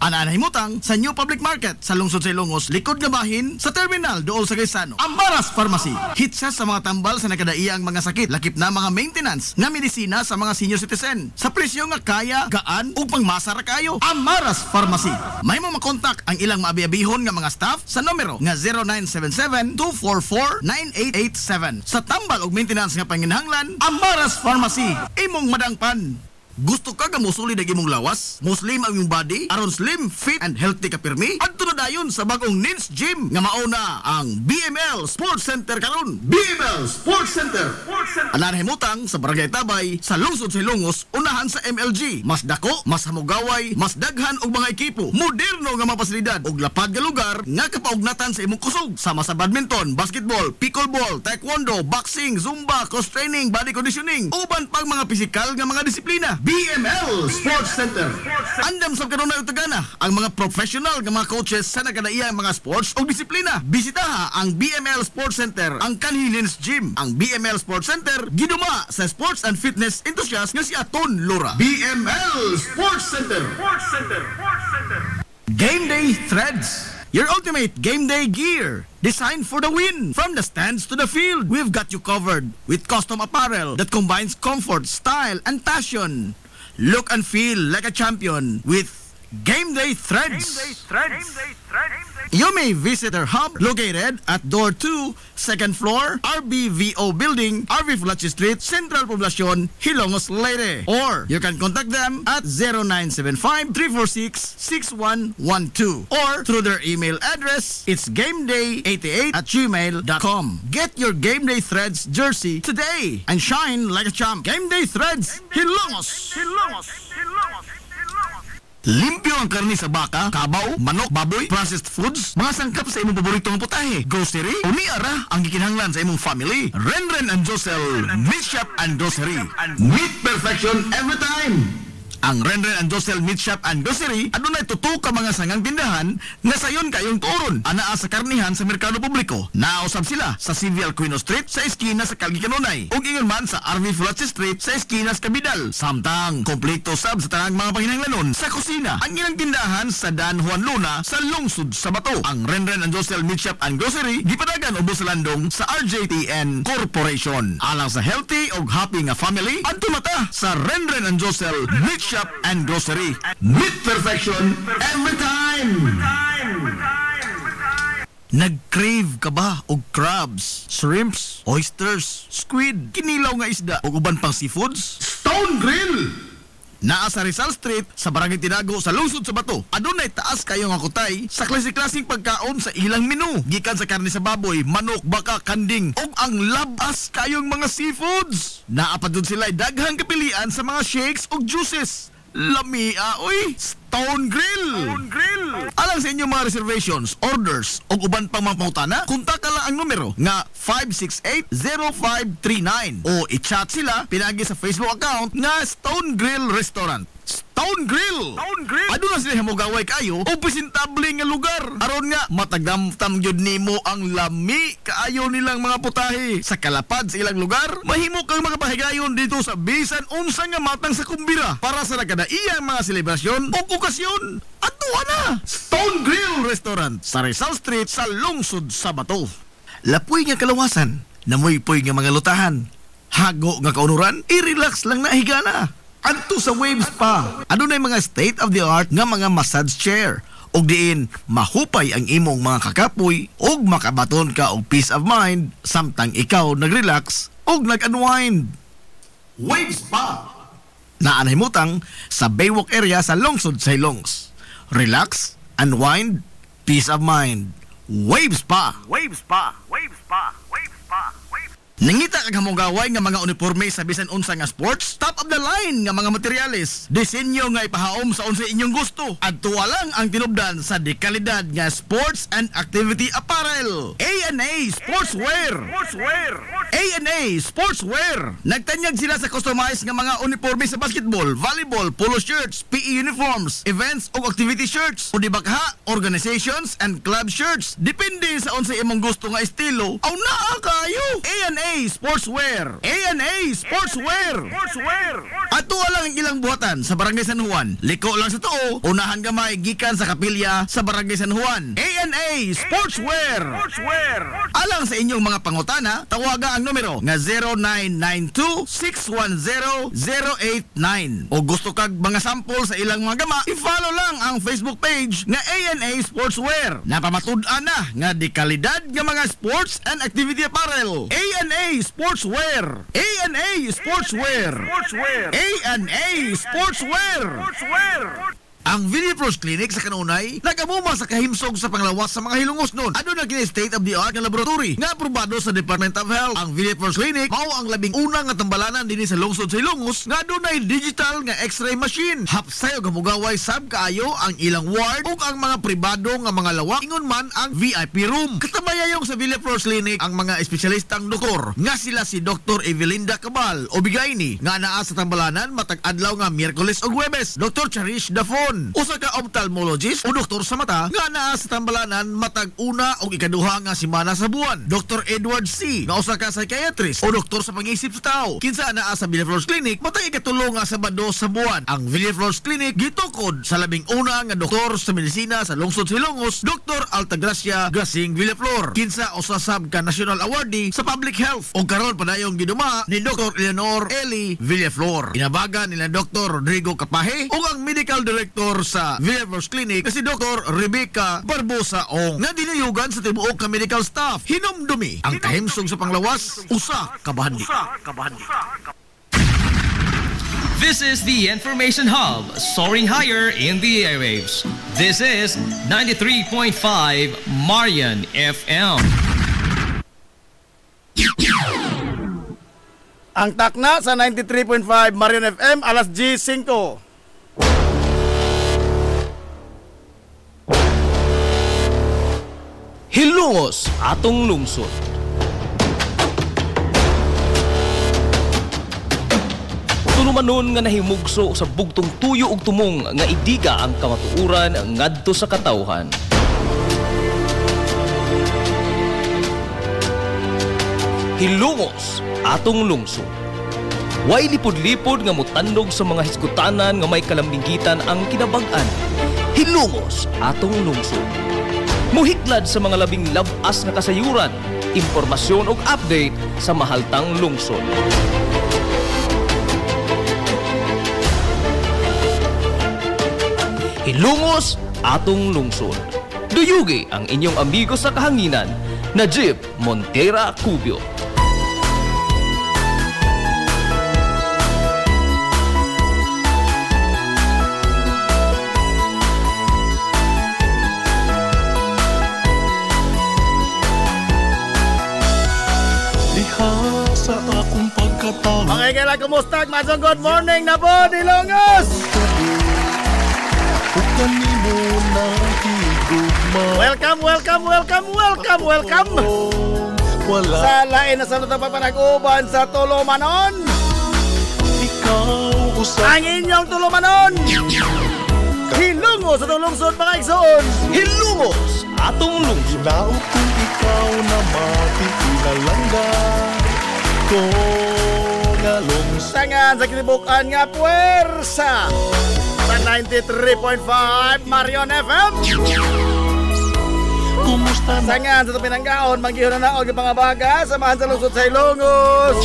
S2: Ana na himutang sa New Public Market sa lungsod sa Ilongos, likod nga bahin sa terminal dool sa Gaisano. Amaras Pharmacy. Hitsa sa mga tambal sa nakadaiya ang mga sakit, lakip na mga maintenance nga medisina sa mga senior citizen. Sa presyo nga kaya, gaan ug pangmasa ra kayo. Amaras Pharmacy. May mo makontak ang ilang maabi-abihon nga mga staff sa numero nga 0977-244-9887. Sa tambal og maintenance nga panginahanglan, Amaras Pharmacy. Imong madangpan. Gusto ka gamusulid ang imong lawas? Muslim ang imong body? Aron slim, fit, and healthy ka pirmi? Adto na dayon sa bagong Nins Gym nga mauna ang BML Sports Center karon. BML Sports Center. Ana himutang sa Barangay Tabay sa lungsod sa Hilongos, unahan sa MLG. Mas dako, mas hamugaway, mas daghan og mga ekipo, moderno nga mga pasilidad ug lapad nga lugar nga kapaugnatan sa imong kusog. Sama sa badminton, basketball, pickleball, taekwondo, boxing, zumba, cross training, body conditioning, uban pang mga pisikal nga mga disiplina. BML Sports Center. Andam sa kanunay utagana ang mga professional nga mga coaches sa nakadaiya mga sports o disiplina. Bisitaha ang BML Sports Center, ang Kanhilins Gym. Ang BML Sports Center giduma sa sports and fitness enthusiast nga si Aton Lora. BML Sports Center. Game Day Threads. Your ultimate game day gear, designed for the win. From the stands to the field, we've got you covered with custom apparel that combines comfort, style, and passion. Look and feel like a champion with Game Day Threads. You may visit our hub located at Door 2, 2nd floor, RBVO Building, RV Flache Street, Central Poblacion, Hilongos, Leyte. Or you can contact them at 0975-346-6112 or through their email address, it's gameday88@gmail.com. Get your Game Day Threads jersey today and shine like a champ. Game Day Threads, Hilongos! Limpyo ang karni sa baka, kabaw, manok, baboy, processed foods, mga sangkap sa imong paboritong putahe, grocery, o niara ang gikinahanglan sa imong family. Renren and Josel, Meat Shop and Grocery. Meat perfection every time! Ang Renren and Josel Meat Shop and Grocery adunay tutok ka mga sangang tindahan nga sayon kayong turon anaa sa karnihan sa merkado publiko. Nausab sila sa Civil Aquino Street sa eskina sa Calgary Canonay ug ingon man sa RV Flache Street sa eskina sa Cabidal. Samtang kompleto sab sa tanang mga panginahanglanon sa kusina. Ang ilang tindahan sa Dan Juan Luna sa lungsod sa Bato. Ang Renren and Josel Meat Shop and Grocery gipadagan ubos sa landong sa RJTN Corporation. Alang sa healthy ug happy nga family adto mata sa Renren and Josel Meat Shop and Grocery. Meat perfection every time! Nag-crave ka ba og crabs, shrimps, oysters, squid, kinilaw nga isda o uban pang seafoods? Stone Grill! Naa sa Rizal Street sa Barangay Tinago sa lungsod sa Bato. Adunay taas kayo nga kutay sa klase-klaseng pagkaon sa ilang menu. Gikan sa karne sa baboy, manok, baka, kanding ug ang labas kayong mga seafoods. Naa pa dun sila daghang kapilian sa mga shakes ug juices. Lamia, oy! Stone Grill! Alang sa inyong mga reservations, orders o uban pang mga pangutana, kontak lang ang numero nga 568-0539 o i-chat sila pinagi sa Facebook account nga Stone Grill Restaurant. Stone Grill! Aduna sila hamugaway kayo o presentable nga lugar. Aron nga matagdamtam gyud nimo ang lami kaayo nilang mga putahe. Sa kalapad sa ilang lugar, mahimo kang makapahigayon dito sa bisan unsa nga matang sa kumbira para sa nagkadaiyang mga selebrasyon o okasyon. Atuwa na! Stone Grill Restaurant sa Rizal Street sa lungsod sa Bato. Lapoy nga kalawasan, namoy-poy nga mga lutahan. Hago nga kaunuran, i-relax lang na higana. Adto sa Waves Spa. Adunay mga state-of-the-art nga mga massage chair. Og diin, mahupay ang imong mga kakapoy og makabaton ka og peace of mind samtang ikaw nag-relax og nag-unwind. Waves Spa. Naanahimutang sa Baywalk area sa lungsod sa Hilongos. Relax, unwind, peace of mind. Waves Spa. Nangita kag hamugaway nga mga uniforme sa bisan unsa nga sports, top of the line nga mga materyales, disenyo nga ipahaom sa unsa inyong gusto. Adtuwa lang ang tinubdan sa dekalidad nga sports and activity apparel. A&A Sportswear. A&A Sportswear. Nagtanyag sila sa customized nga mga uniforme sa basketball, volleyball, polo shirts, PE uniforms, events ug activity shirts, o di bakha, organizations and club shirts. Depende sa unsa imong gusto nga estilo. Aw naa kayo. A&A Sportswear. A&A Sportswear. Ato lang ang ilang buhatan sa Barangay San Juan. Liko lang sa tuo, unahan gamay gikan sa kapilya sa Barangay San Juan. A&A Sportswear. Alang sa inyong mga pangutana, tawaga ang numero nga 0992-610-089. O gusto kag mga sample sa ilang mga gama, i-follow lang ang Facebook page nga A&A Sportswear. Napamatud-an na nga di kalidad nga mga sports and activity apparel. A&A Sportswear. A&A Sportswear. A&A Sportswear. Ang Villaflores Clinic sa Kanunay nagamuma sa kahimsog sa panglawas sa mga Hilongos nun. Ano na kini state-of-the-art nga laboratory nga aprobado sa Department of Health. Ang Villaflores Clinic mao ang labing unang nga tambalanan dinhi sa lungsod sa Hilongos nga dunay digital nga X-ray machine. Hapsay og hamugaway sab kaayo ang ilang ward ug ang mga pribado nga mga lawak ingon man ang VIP room. Katabayayong sa Villaflores Clinic ang mga espesyalistang doktor nga sila si Dr. Evelinda Cabal o Bigayni nga naa sa tambalanan matag adlaw nga Miyerkules ug Huwebes. Dr. Charish Dafon, usa ka ophthalmologist o doktor sa mata nga naa sa tambalanan matag una o ikaduha nga semana sa buwan. Dr. Edward C. nga usa ka psychiatrist o doktor sa pag-iisip sa tao. Kinsa naa sa Villaflores Clinic matag ikatulo nga Sabado sa buwan. Ang Villaflores Clinic gitukod sa labing una nga doktor sa medisina sa lungsod sa Hilongos, Dr. Altagracia Grasing Villaflor. Kinsa usa sab ka national awardee sa public health o karon padayong giduma ni Dr. Eleanor Eli Villaflor. Inabagan nila Dr. Rodrigo Capahe o ang medical director doktor sa Villevers Clinic na si Dr. Rebecca Barbosa Ong na dinuyugan sa tibuok ka medical staff. Hinumdumi ang kahimsog sa panglawas, usa ka bahandi.
S1: This is the Information Hub, soaring higher in the airwaves. This is 93.5 Marian FM.
S2: Ang takna sa 93.5 Marian FM, alas G5.
S1: Hilongos atong lungsod. Tulumanon nga nahimugso sa bugtong tuyo ug tumong nga idiga ang kamatuuran ngadto sa katawhan. Hilongos atong lungsod. Way lipod-lipod nga mutandog sa mga hiskutanan nga may kalambigitan ang kinabag-an. Hilongos atong lungsod. Muhiklad sa mga labing labas nga kasayuran, impormasyon ug update sa mahaltang lungsod. Hilongos atong lungsod. Duyugi ang inyong amigo sa kahanginan, Najib Montera Cubio.
S3: Sa akong pagkatao.
S2: Mga igala, kumusta? Masong good morning na po, Hilongos! Welcome!
S3: Wala.
S2: Sa lain na sa pagpanag-uban sa Tulumanon.
S3: Ikaw usap.
S2: Ang inyong Tulumanon. Hilongos atong lungsod, mga igsoon.
S1: Hilongos atong lungsod.
S3: Hinaot kung ikaw na mapipinalangga ko nga lungsod.
S2: Tangan sa kinibukan nga puwersa sa 93.5 Marion FM.
S3: Kumusta na?
S2: Tangan sa Pinanggaon, manggihon na naog yung pangabaga, samahan sa lungsod sa Hilongos.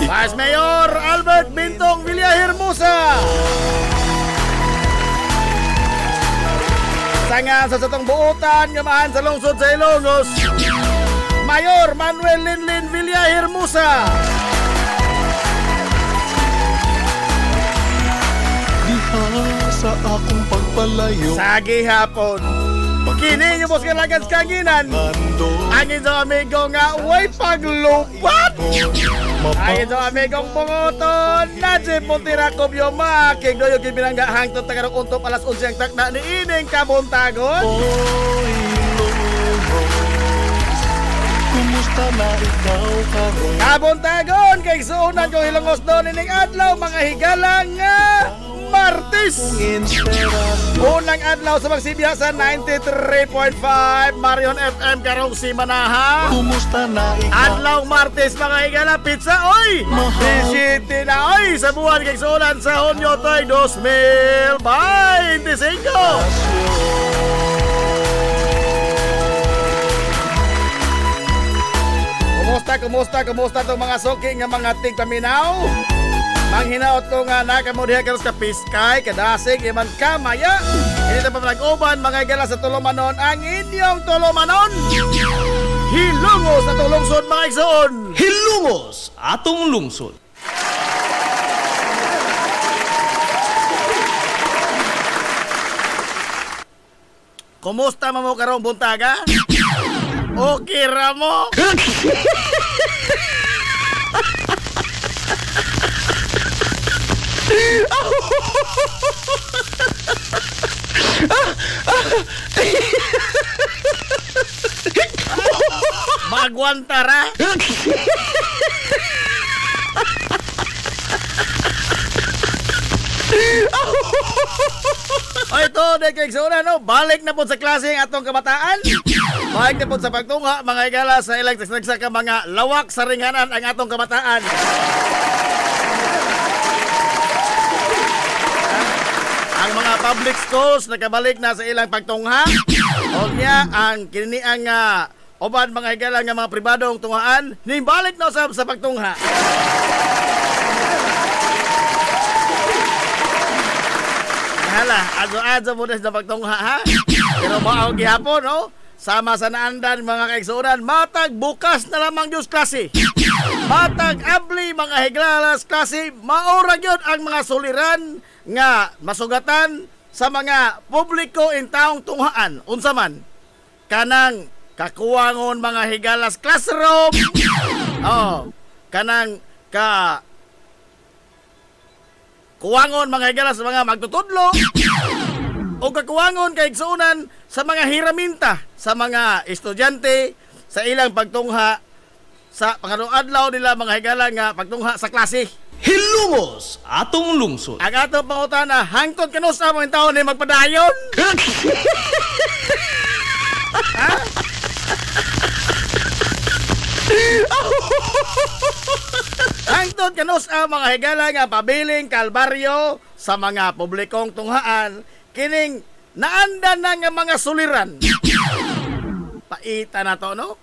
S2: Vice Mayor Albert Bintong Villahermosa. Tangan sa satong buutan, gamahan sa lungsod sa Hilongos, Mayor Manuel Linlin Villahermosa.
S3: Diha sa akong pagpalayo.
S2: Sa gihapon, kini yung bos kalagan sa kanginan. Angin sa amigo nga way paglupat. Angin sa amigong bungoton. Najib Montera Cubio making doyo kibinangga hangtod tagarong untop alas 11 ang takna ni ining kabuntagon.
S3: Kumusta na ikaw karon?
S2: Kabuntagon kay suunan ko Hilongos doon ining adlaw mga higalang Martes. Unang adlaw sa magsibya sa 93.5 Marion FM karong simanaha.
S3: Kumusta na ikaw?
S2: Adlaw Martes mga higala pizza oy. Bisiti na oy sa buwan kay suunan sa Hunyo toy 2025. Kumusta tong mga soki nga mga tigpaminaw? Manghinaot ko nga nakamudiha karos ka piskay, kadasig, iman ka, maya. Hindi na pa nag-uban, mga igala sa Tulumanon, ang inyong Tulumanon. Hilongos atong lungsod, mga igsoon.
S1: Hilongos atong lungsod.
S2: Kumusta mo karong buntaga? Okay ra mo? Magwantara. Oy, to kay sura no, balik na po sa klase ang atong kabataan. Balik na po sa pagtungha mga igala sa ilang sa ka mga lawak sa ringanan ang atong kabataan. Ang mga public schools nakabalik na sa ilang pagtungha. O niya ang kininiang oban mga igala nga mga pribadong tunghaan, nibalik na sa pagtungha.
S5: Hala, adso-adso mo na sa pagtungha, ha? Pero mao gihapon, no? Sama sa naandan mga kaigsuonan, matag bukas na lamang Diyos klase. Matag abli mga higlalas klase, maura gyud ang mga suliran nga masugatan sa mga publiko in taong tunghaan. Unsa man kanang kakuwangon mga higalas classroom. Oh, kanang kuwangon mga higalas mga magtutudlo. O kakuwangon kay igsuonan sa mga hiraminta sa mga estudyante sa ilang pagtungha sa pangadlaw nila mga higala nga pagtungha sa klase.
S1: Hilumos atong lungsod.
S5: Ang atong pangutana, hangtod kanus sa mga tao ni magpadayon. Ha? Hangtod kanus ang mga higala nga pabiling kalbaryo sa mga publikong tunghaan kining naandan na nga mga suliran. Paita na to, no?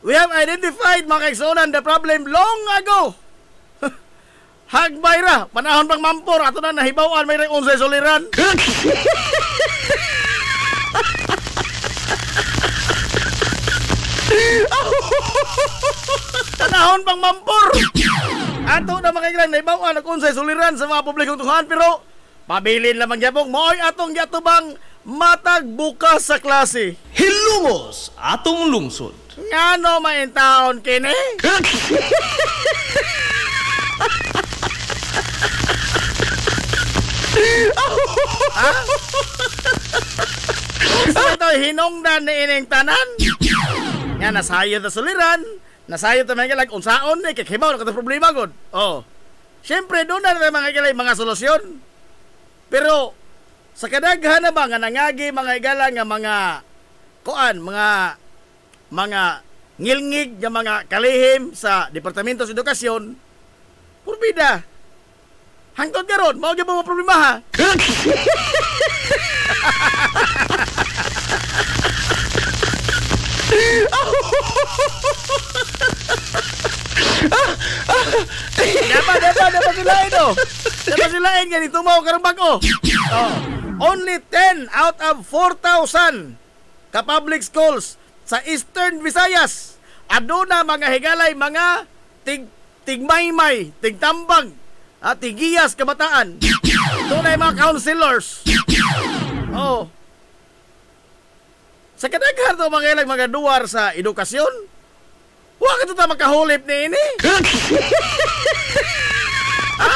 S5: We have identified mga kaigsuonan the problem long ago. Hagbay ra, panahon pang mampor, ato na nahibawan may ring unsay suliran. Panahon pang mampor. Ato na makailan nahibawan ang unsay suliran sa mga publikong tunghaan, pero pabilin lamang gyapon mo'y atong gyatubang matag bukas sa klase.
S1: Hilumos atong lungsod.
S5: Ngano maintaon kini? Ha? Gusto ito hinungdan ni ining tanan. Nga nasayo na suliran, nasayo na mga kalag unsaon ni kakibaw na kata problema god. Oh. Siyempre doon na mga kalag mga solusyon. Pero sa kadaghan na ba nga nangagi mga igala nga mga kuan, mga ngilngig nga mga kalihim sa Departamento sa Edukasyon, purbida. Hangtod karon, mao gyud mo problema ha. Dapat silain do. Dapat silain ganito mo karong bag-o. Oh. Only 10 out of 4,000 ka public schools sa Eastern Visayas aduna mga higalay mga tigmaymay, tigtambag at tigiyas kabataan. Dunay mga counselors. Oh. Sa kadaghan to mga duwar sa edukasyon, wa ka ta makahulip ni ini. Ha?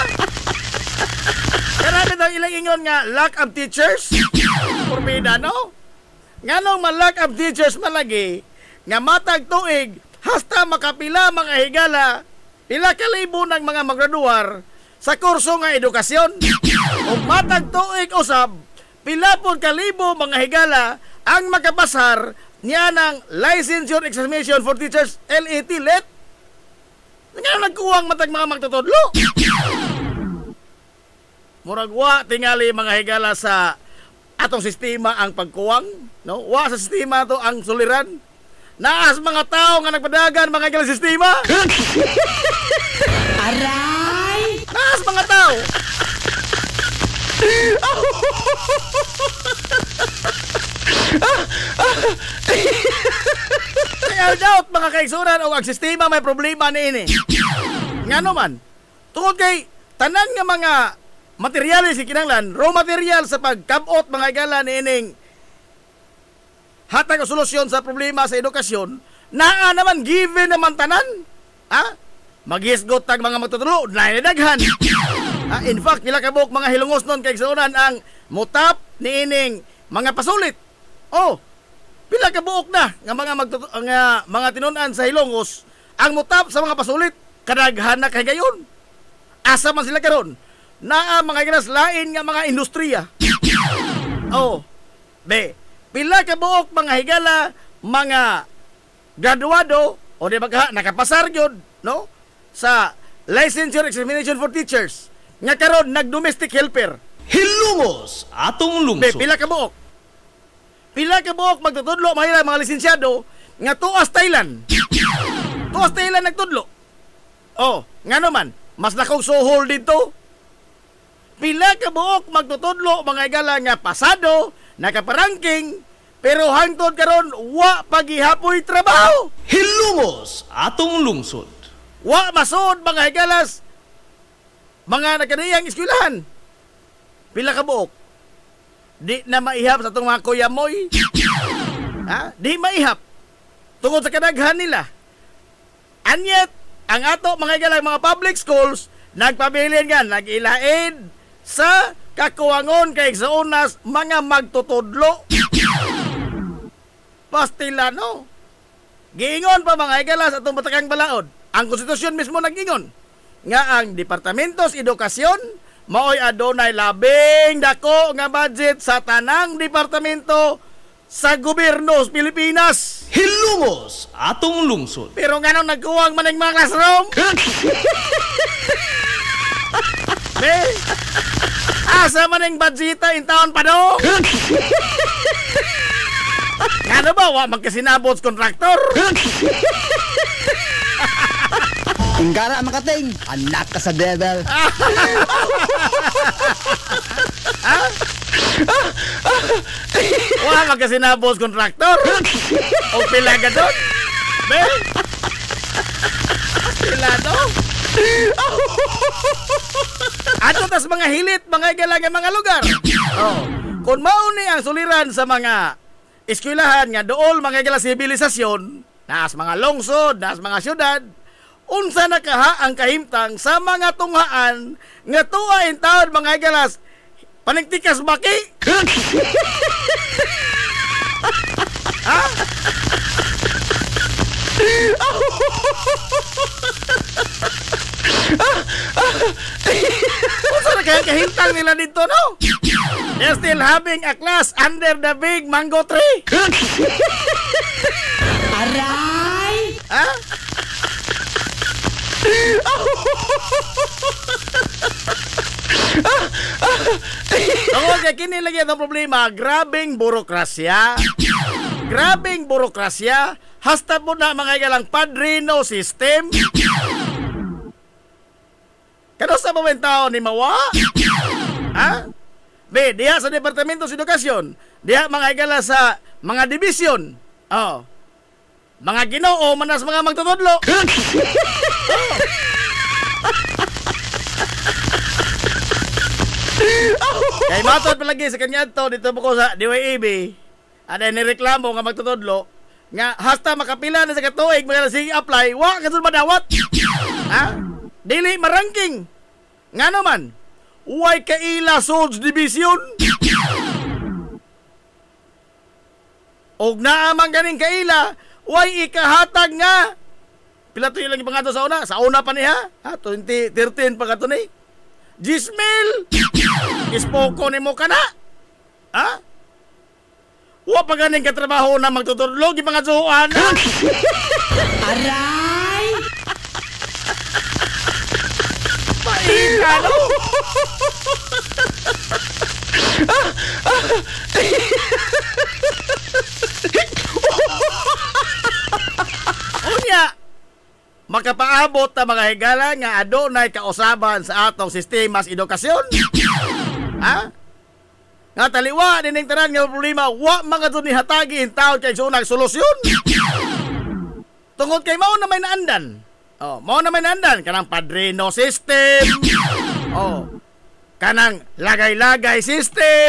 S5: Karami daw ilang ingon nga lack of teachers. Purbida, no? Nganong ma-lack of teachers malagi nga matag tuig hasta makapila mga higala pila ka libo ng mga maggraduar sa kurso nga edukasyon. O matag tuig usab pila pud ka libo mga higala ang makapasar niya ng Licensure Examination for Teachers, LET, LET. Nga nagkuwang matag mga magtutudlo. Murag wa tingali mga higala sa atong sistema ang pagkuwang, no? Wa sa sistema to ang suliran. Naas mga tao nga nagpadagan mga higala sistema.
S6: Aray!
S5: Naas mga tao. Kaya doubt mga kaigsunan o ang sistema may problema ni ini. Ngano man, tungod kay tanan nga mga materyales kinahanglan, raw material sa pagkabot mga igala ni ining hatag o solusyon sa problema sa edukasyon, naa naman given naman tanan. Ha? Maghisgot tag mga magtuturo, nainidaghan. In fact, pila ka buok mga hilungos nun kaigsunan ang mutap ni ining mga pasulit. Oh, pila ka buok na nga mga tinunan sa hilongos ang mutap sa mga pasulit. Kadaghan na kay gayon. Asa man sila karon? Naa mga ginas lain nga mga industriya. Oh, pila ka buok mga higala, mga graduado o di ba nakapasar gyud, no? Sa Licensure Examination for Teachers. Nga karon nag-domestic helper.
S1: Hilumos atong lungsod.
S5: Pila ka buok. Pila ka buok magtutudlo mga lisensyado nga tuas Thailand. Tuas Thailand nagtudlo. Oh, nga naman, mas lakong suhol dito. Pila ka buok magtutudlo mga igala nga pasado, nakaparangking, pero hangtod karon wa pagihapoy trabaho.
S1: Hilungos atong lungsod.
S5: Wa masod mga higalas, mga nakaniyang eskwelahan. Pila ka buok. Di na maihap sa itong mga kuyamoy. Di maihap. Tungod sa kadaghan nila. Anyat, ang ato mga higalang mga public schools, nagpabilin nga, nag-ilaid sa kakuwangon kay sa unas mga magtutudlo. Pastilano. Giingon pa mga higalas atong batakang balaod. Ang konstitusyon mismo nag-ingon nga ang Departamento sa Edukasyon maoy adunay labing dako nga budget sa tanang departamento sa gobyerno sa Pilipinas.
S1: Hilungos atong lungsod.
S5: Pero nga nung nagkuwang man ang mga classroom. Be, asa man ang budgeta in taon pa do? Nga ba, wa magkasinabot kontraktor?
S6: Inggara makating, anak ka sa devil.
S5: Wa magkasinabot kontraktor? O pila ka doon? Be? Pila doon? Ato tas mga hilit, mga igalang mga lugar. Kung mauni ang suliran sa mga eskwelahan nga dool mga igala sibilisasyon, naas mga lungsod, naas mga syudad, unsa na kaha ang kahimtang sa mga tunghaan nga tuwa in taon mga igalas panigtikas baki? Ha? Unsa na kaya kahimtang nila dito, no? They're still having a class under the big mango tree.
S6: Aray!
S5: Ha? Tungod kay kini lagi ang problema, grabing burokrasya. Grabing burokrasya, hasta po na mga igalang padrino system. Kano sa momento ni Mawa? Ha? Be, diha sa Departamento sa Edukasyon, diha mga igala sa mga dibisyon. Mga Ginoo manas mga magtutudlo. Kay matod palagi sa kanya to dito po sa DYAB. Ada nireklamo nga magtutudlo nga hasta makapila na sa katuig mga sige apply, wa kasun madawat. Ha? Dili marangking. Nga naman, way kaila Solds Division. Og naamang ganing kaila, way ikahatag nga. Pila to ilang ipangato sa una? Sa una pa niya? 2013 pa kato ni. Gismil! Ispoko ni mo ka na? Ha? Wa pa ganing katrabaho na magtutulog yung mga suhuan.
S6: Aray!
S5: Paikano? Unya, makapaabot na mga higala nga adunay kausaban sa atong sistema sa edukasyon. Ha? Nga taliwa dining tanan nga problema, wa mga dun nihatagi in taon kay sunag solusyon. Tungod kay mao na may naandan. Mao na may naandan kanang padrino system. Kanang lagay-lagay system.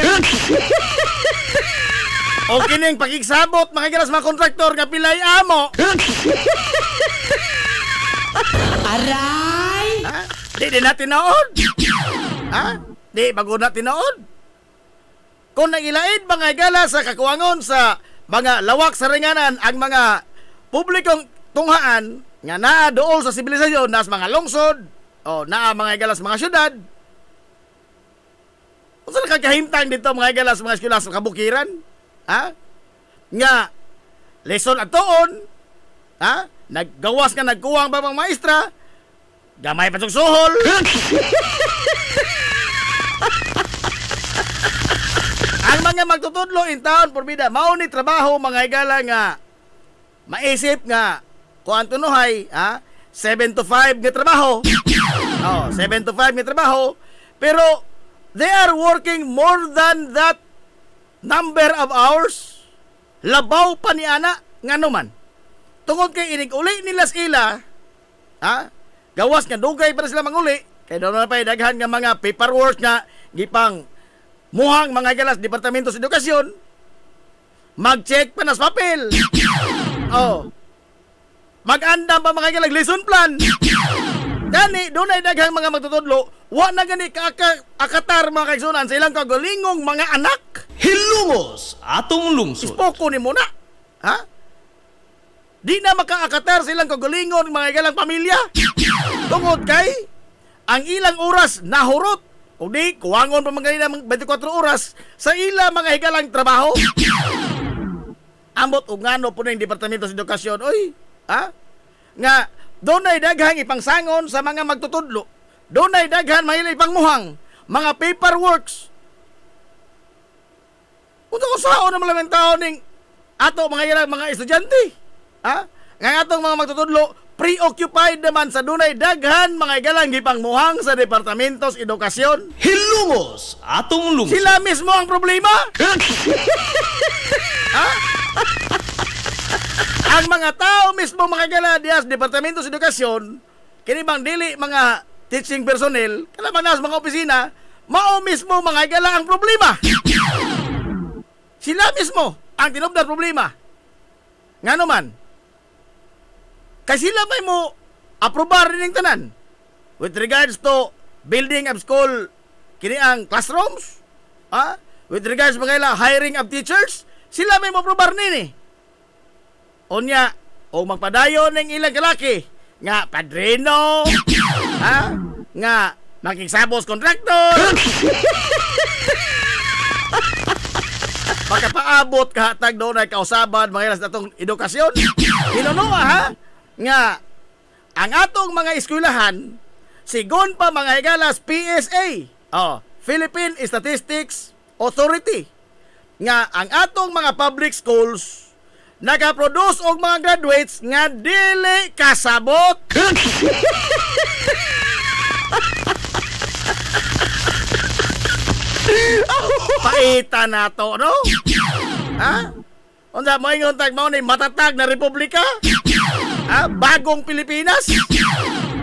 S5: O kining pakigsabot mga ginas mga kontraktor nga pilay amo.
S6: Aray!
S5: Ha? Di natin naod. Ha? Di bago natin naod. Kung nagilaid mga igala sa kakuwangon sa mga lawak sa ringanan ang mga publikong tunghaan nga naa dool sa sibilisasyon nas mga lungsod o naa mga igala sa mga syudad. Unsa na kakahimtang dito mga igala sa mga eskwela sa kabukiran? Ha? Nga lesson atoon, ha? Naggawas nga nagkuwang ba mga maestra? Gamay pa suhol. Ang mga magtutudlo in taon porbida mao ni trabaho mga igala nga maisip nga kung ang tunuhay 7 to 5 nga trabaho. 7 to 5 nga trabaho pero they are working more than that number of hours. Labaw pa ni ana ngano man. Tungod kay inig uli nila sila, gawas nga dugay para sila manguli, kay doon na pa daghan nga mga paperwork nga gipang muhang mga galas Departamento sa Edukasyon, mag-check pa nas papel. Mag-andam pa mga galas lesson plan. Gani, doon ay daghang mga magtutudlo, wa na gani akatar mga kaigsunan sa ilang kagulingong mga anak.
S1: Hilungos atong lungsod.
S5: Ispoko ni muna. Di na makaakatar silang kagalingon mga igalang pamilya. Tungod kay ang ilang oras nahurot. O di, kuwangon pa mga ng 24 oras sa ilang mga higalang trabaho. Ambot o ngano po ng Departamento sa Edukasyon. Oy, nga, doon ay daghang ipangsangon sa mga magtutudlo. Doon ay daghan mahila ipangmuhang mga paperworks. Kung ko sao na malamang tao ning ato mga estudyante. Nga atong mga magtutudlo, preoccupied naman sa dunay daghan mga igalang gipangmuhang sa Departamento sa Edukasyon.
S1: Hilungos atong lungsod.
S5: Sila mismo ang problema. Ang mga tao mismo mga igala diya sa Departamento sa Edukasyon, kini bang dili mga teaching personnel, kalaban na sa mga opisina, mao mismo mga igala ang problema. Sila mismo ang tinubdan problema. Ngano man? Kasi sila may mo aprobar rin ng tanan with regards to building of school, kini ang classrooms, with regards mga ila hiring of teachers, sila may mo aprobar nini. Onya, o magpadayon ng ilang kalaki nga padrino, nga makiksabos kontraktor, pagkapaabot kahatag doon ay kausaban mga ilas natong edukasyon. Hinunuha nga ang atong mga eskwelahan sigon pa mga higalas PSA, Philippine Statistics Authority, nga ang atong mga public schools nagaproduce og mga graduates nga dili kasabot. Paita na to, no? Unsa mo ingon tag mao ni matatag na republika? Bagong Pilipinas?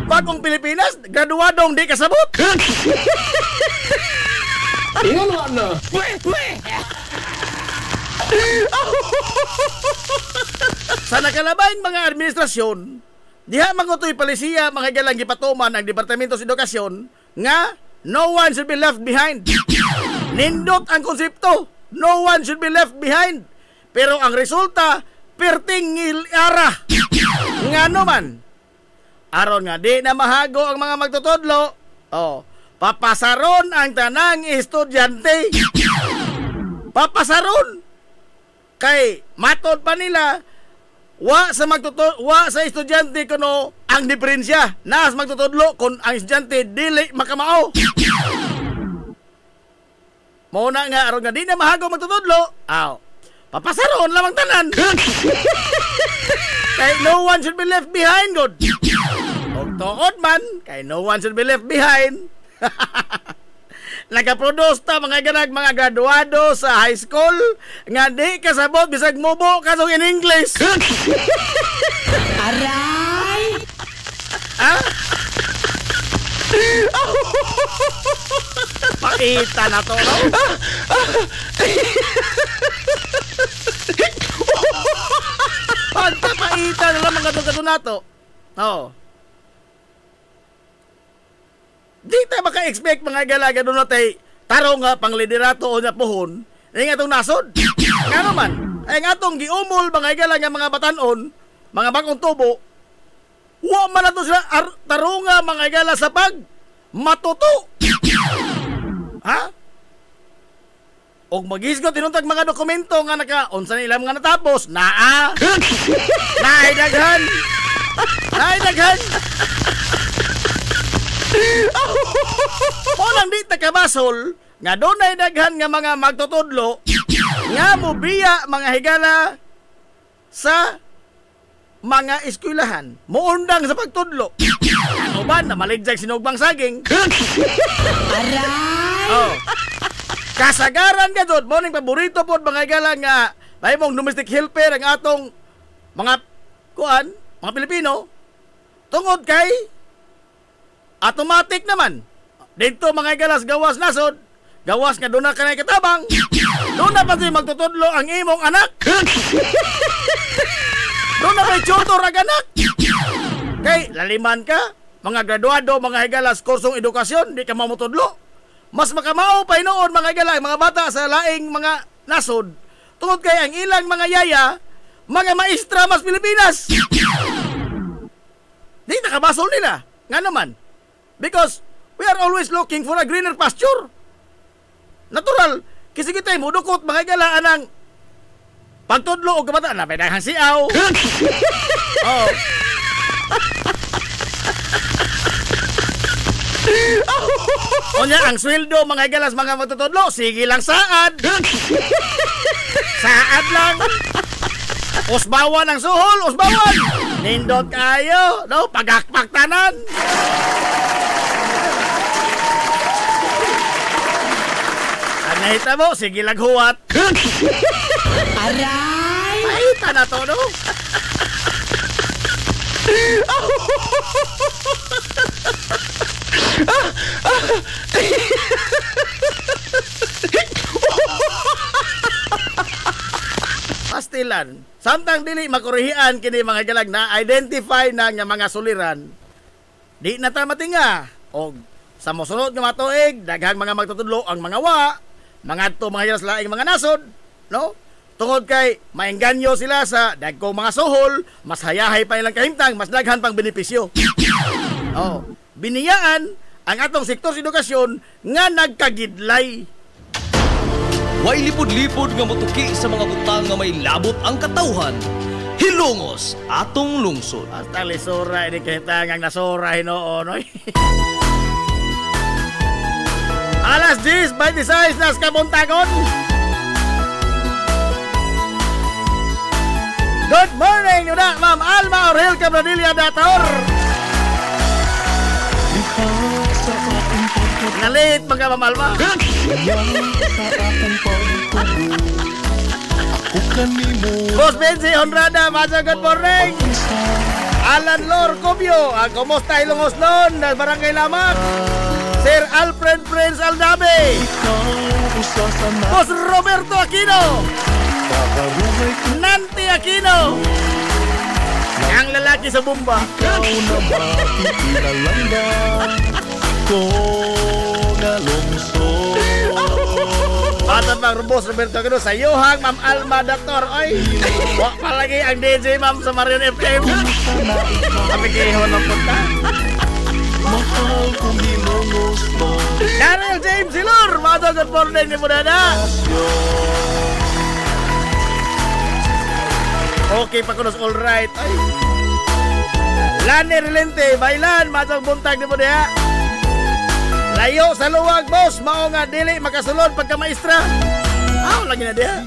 S5: Bagong Pilipinas? Graduadong di kasabot?
S6: Ingon na.
S5: Sa nakalabaing mga administrasyon, diha mangutoy palisiya mga galang gipatuman ang Departamento sa Edukasyon nga no one should be left behind. Nindot ang konsepto, no one should be left behind. Pero ang resulta, pertingil ara. Ngano man? Aron nga di na mahago ang mga magtutudlo, papasaron ang tanang estudyante. Papasaron. Kay matod pa nila, wa sa estudyante kuno ang diferensya. Nas magtutudlo kung ang estudyante dili makamao. Muna nga aron nga di na mahago magtutudlo, papasaron lamang tanan. Kay no one should be left behind, good. Og tuod man, kay no one should be left behind. Nagaproduce ta mga ganag mga graduado sa high school nga di kasabot bisag mubo kasong in English.
S6: Aray!
S5: Pakita na to, no? Pagkapaita na lang mga gato na to. Di tayo maka-expect mga galaga doon natin tarong nga pang liderato o na pohon ay nga itong nasod. Nga naman, ay nga itong giumol mga galaga mga batanon, mga bagong tubo, wa man na to sila tarong nga mga gala sa pag matuto. Og magisgot tinuntag mga dokumento nga naka-unsa nila mga natapos, naidaghan. Walang di takabasol nga doon ay daghan nga mga magtutudlo nga mobiya mga higala sa mga eskwelahan muundang sa pagtudlo. Ano ba na maligjag sinugbang saging?
S6: Aray!
S5: Oh. Kasagaran ka jud mo ning paborito pod mga igala nga mahimong domestic helper ang atong mga mga Pilipino tungod kay automatic naman. Dito mga igalas gawas nasod, gawas nga doon na kanay katabang, doon na pa siya magtutudlo ang imong anak. Doon na may tutor ang anak. Kay laliman ka, mga graduado, mga higalas, kursong edukasyon, di ka mamutudlo. Mas makamao pa noon mga higalas, mga bata sa laing mga nasod. Tungod kay ang ilang mga yaya, mga maestra mas Pilipinas. Di nakabasol nila. Nga naman. Because we are always looking for a greener pasture. Natural. Kasi kita mo, dukot mga higalaan ng pagtudlo o kabataan na pedahang siaw. Oh. Kunya ang sweldo mga higalas mga matutudlo, sige lang saad. Saad lang. Usbawan ang suhol, usbawan. Nindot kayo, no? Pagakpak tanan. Ang nahita mo, sige lang huwat. Aray! Mahita na to, no? Pastilan. Samtang dili makurihian kini mga galag na identify na nga mga suliran. Di na ta matinga. O sa mosunod nga matuig, daghang mga magtutudlo ang mga mga to mga hilas laing mga nasod, no? Tungod kay maengganyo sila sa dagkong mga suhol, mas hayahay pa ilang kahimtang, mas daghan pang benepisyo. Oh, biniyaan ang atong sektor sa edukasyon nga nagkagidlay.
S1: Way lipod-lipod nga motuki sa mga butang nga may labot ang katawhan. Hilongos atong lungsod.
S5: Hasta lisura ini kahimtang ang nasura hinoon, oy. Alas 10, 26 nas kabuntagon. Good morning, Yuda, Ma'am Alma Orhel Cabradilla Dator. Nalit mga Ma'am Alma. Boss Benzi Honrada, Maza, good morning. Alan Lor Cobio, kumusta Ilongos noon? Barangay Lamang. Sir Alfred Prince Aldabe. Boss Roberto Aquino. Nanti Aquino. Ang lalaki sa bomba. Batan pang Boss Roberto Aquino sa Yohang Ma'am Alma Dator. Oy, wak palagi ang DJ Ma'am sa Marion FM. Tapi kayo ng punta. Mahal kong Hilongos mo. Daniel James Silur, mga good morning ni Mudada. Okay, pakunos, all right. Ay. Lani Relente, bailan, mga buntag ni Mudada. Layo sa luwag, boss, mao nga dili makasulod pagka maestra. Lagi na dia.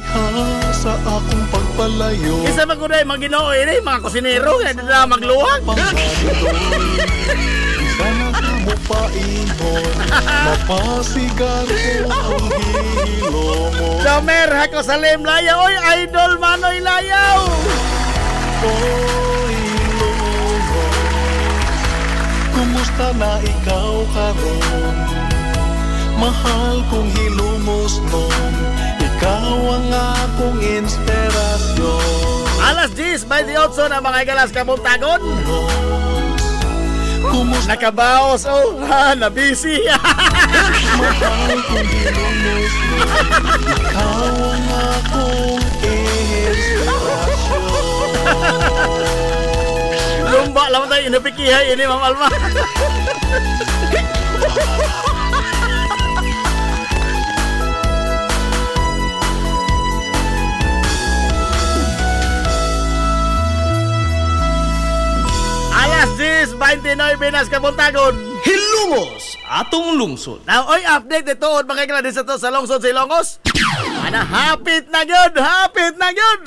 S5: Sa akong pagpalayo. Isa magkuday, mga Ginoo ini, mga kusinero, kaya na magluwag. Sana mo paingon, mapasigan ko ang hilo mo. Jomer, hako salim layaw, oy, idol Manoy Layaw. Oy, Hilongo, kumusta na ikaw karon? Mahal kong Hilongos noon, ikaw ang akong inspirasyon. Alas 10, 28 na mga igalas kabuntagon. Nakabaos, nabisi. Mahal kong Hilongos mo, ikaw ang akong inspirasyon. Lumba lang tayo, inapikihay ini, Ma'am Alma. Alas 10, 29 nas kabuntagon.
S1: Hilongos atong lungsod.
S5: Now, oy, update ito. Mga kailan sa to sa lungsod sa Ilongos. Ana, hapit na yun. Hapit na yun.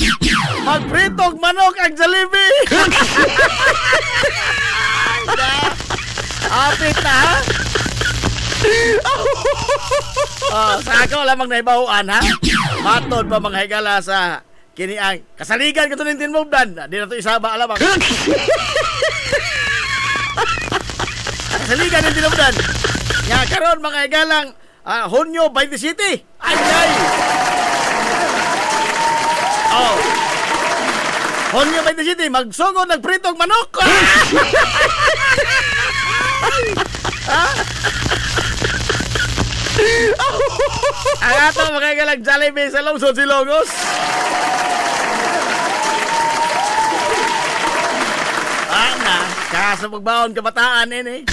S5: Magpritog manok ang Jollibee. Hapit na, ha? Sa ako lamang naibahuan ha. Matod pa mga higala sa kini ang kasaligan ko ning tinmugdan. Di na to isaba lamang. Kasaligan ning tinmugdan. Nga karon mga higalang Hunyo 27. Ay. Hunyo 27 magsugod nagpritong manok. Ang ato makagalag Jollibee sa Lungsod Silongos. Kaso pagbaon kabataan ini.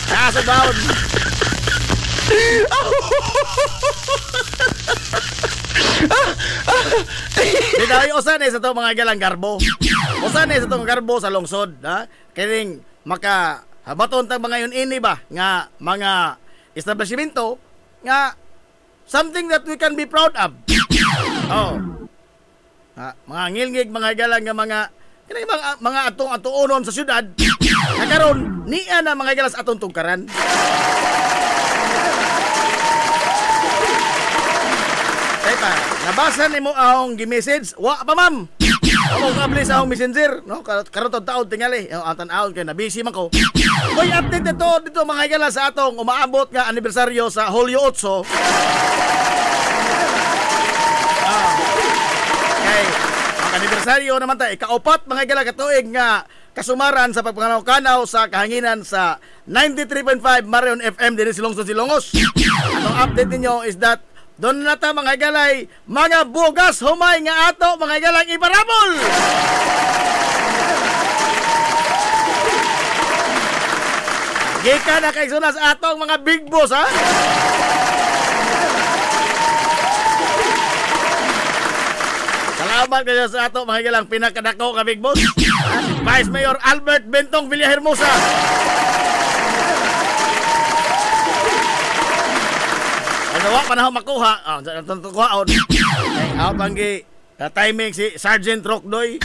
S5: Kaso baon. Dito ay usan sa to mga galang garbo. Usan sa to garbo sa lungsod, ha? Kining maka habaton tang mga yun ini ba nga mga establishmento nga something that we can be proud of. Mga ngilngig mga galang nga mga atong atuonon sa syudad. Nga karon niya na mga galas atong tungkaran. Teka, nabasa nimo akong gi-message? Wa pa ma'am. Ako kabli sa akong messenger, no? Karon taon tingali, atan-aon kay na busy man ko. Oy, update dito mga higala sa atong umaabot nga anibersaryo sa Hulyo 8. Okay, ang anibersaryo naman ta ikaupat mga higala katuig nga kasumaran sa pagpanganaw-kanaw sa kahanginan sa 93.5 Marion FM din sa Lungsod Silongos. Atong update ninyo is that doon na ta mga galay, mga bugas humay nga ato mga galay iparabol. Gika na kay sunas atong mga big boss ha. Salamat kayo sa ato mga galang pinakadako ka big boss. Vice Mayor Albert Bentong Villahermosa. Nawa pa na makuha. Itong kuhaon. Ako panggi timing si Sergeant Rockdoy.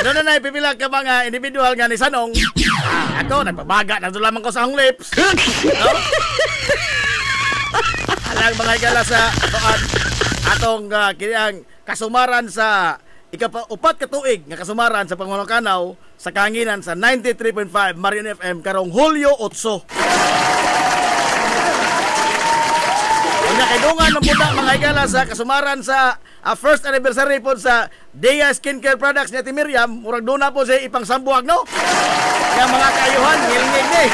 S5: Doon na ipipila ka mga individual nga ni Sanong. Ako, nagbabaga. Nagdulaman ko sa akong lips. Alang mga igala sa atong kiniang kasumaran sa ikaupat katuig nga kasumaran sa pangmanukanaw sa kahanginan sa 93.5 Marion FM karong Hulyo 8. Unya kay dungan ng puda mga higala sa kasumaran sa first anniversary po sa Dea Skincare Products ni Ate Miriam, murag doon na po siya ipang sambuag no. Yang mga kayuhan ngilngig ni.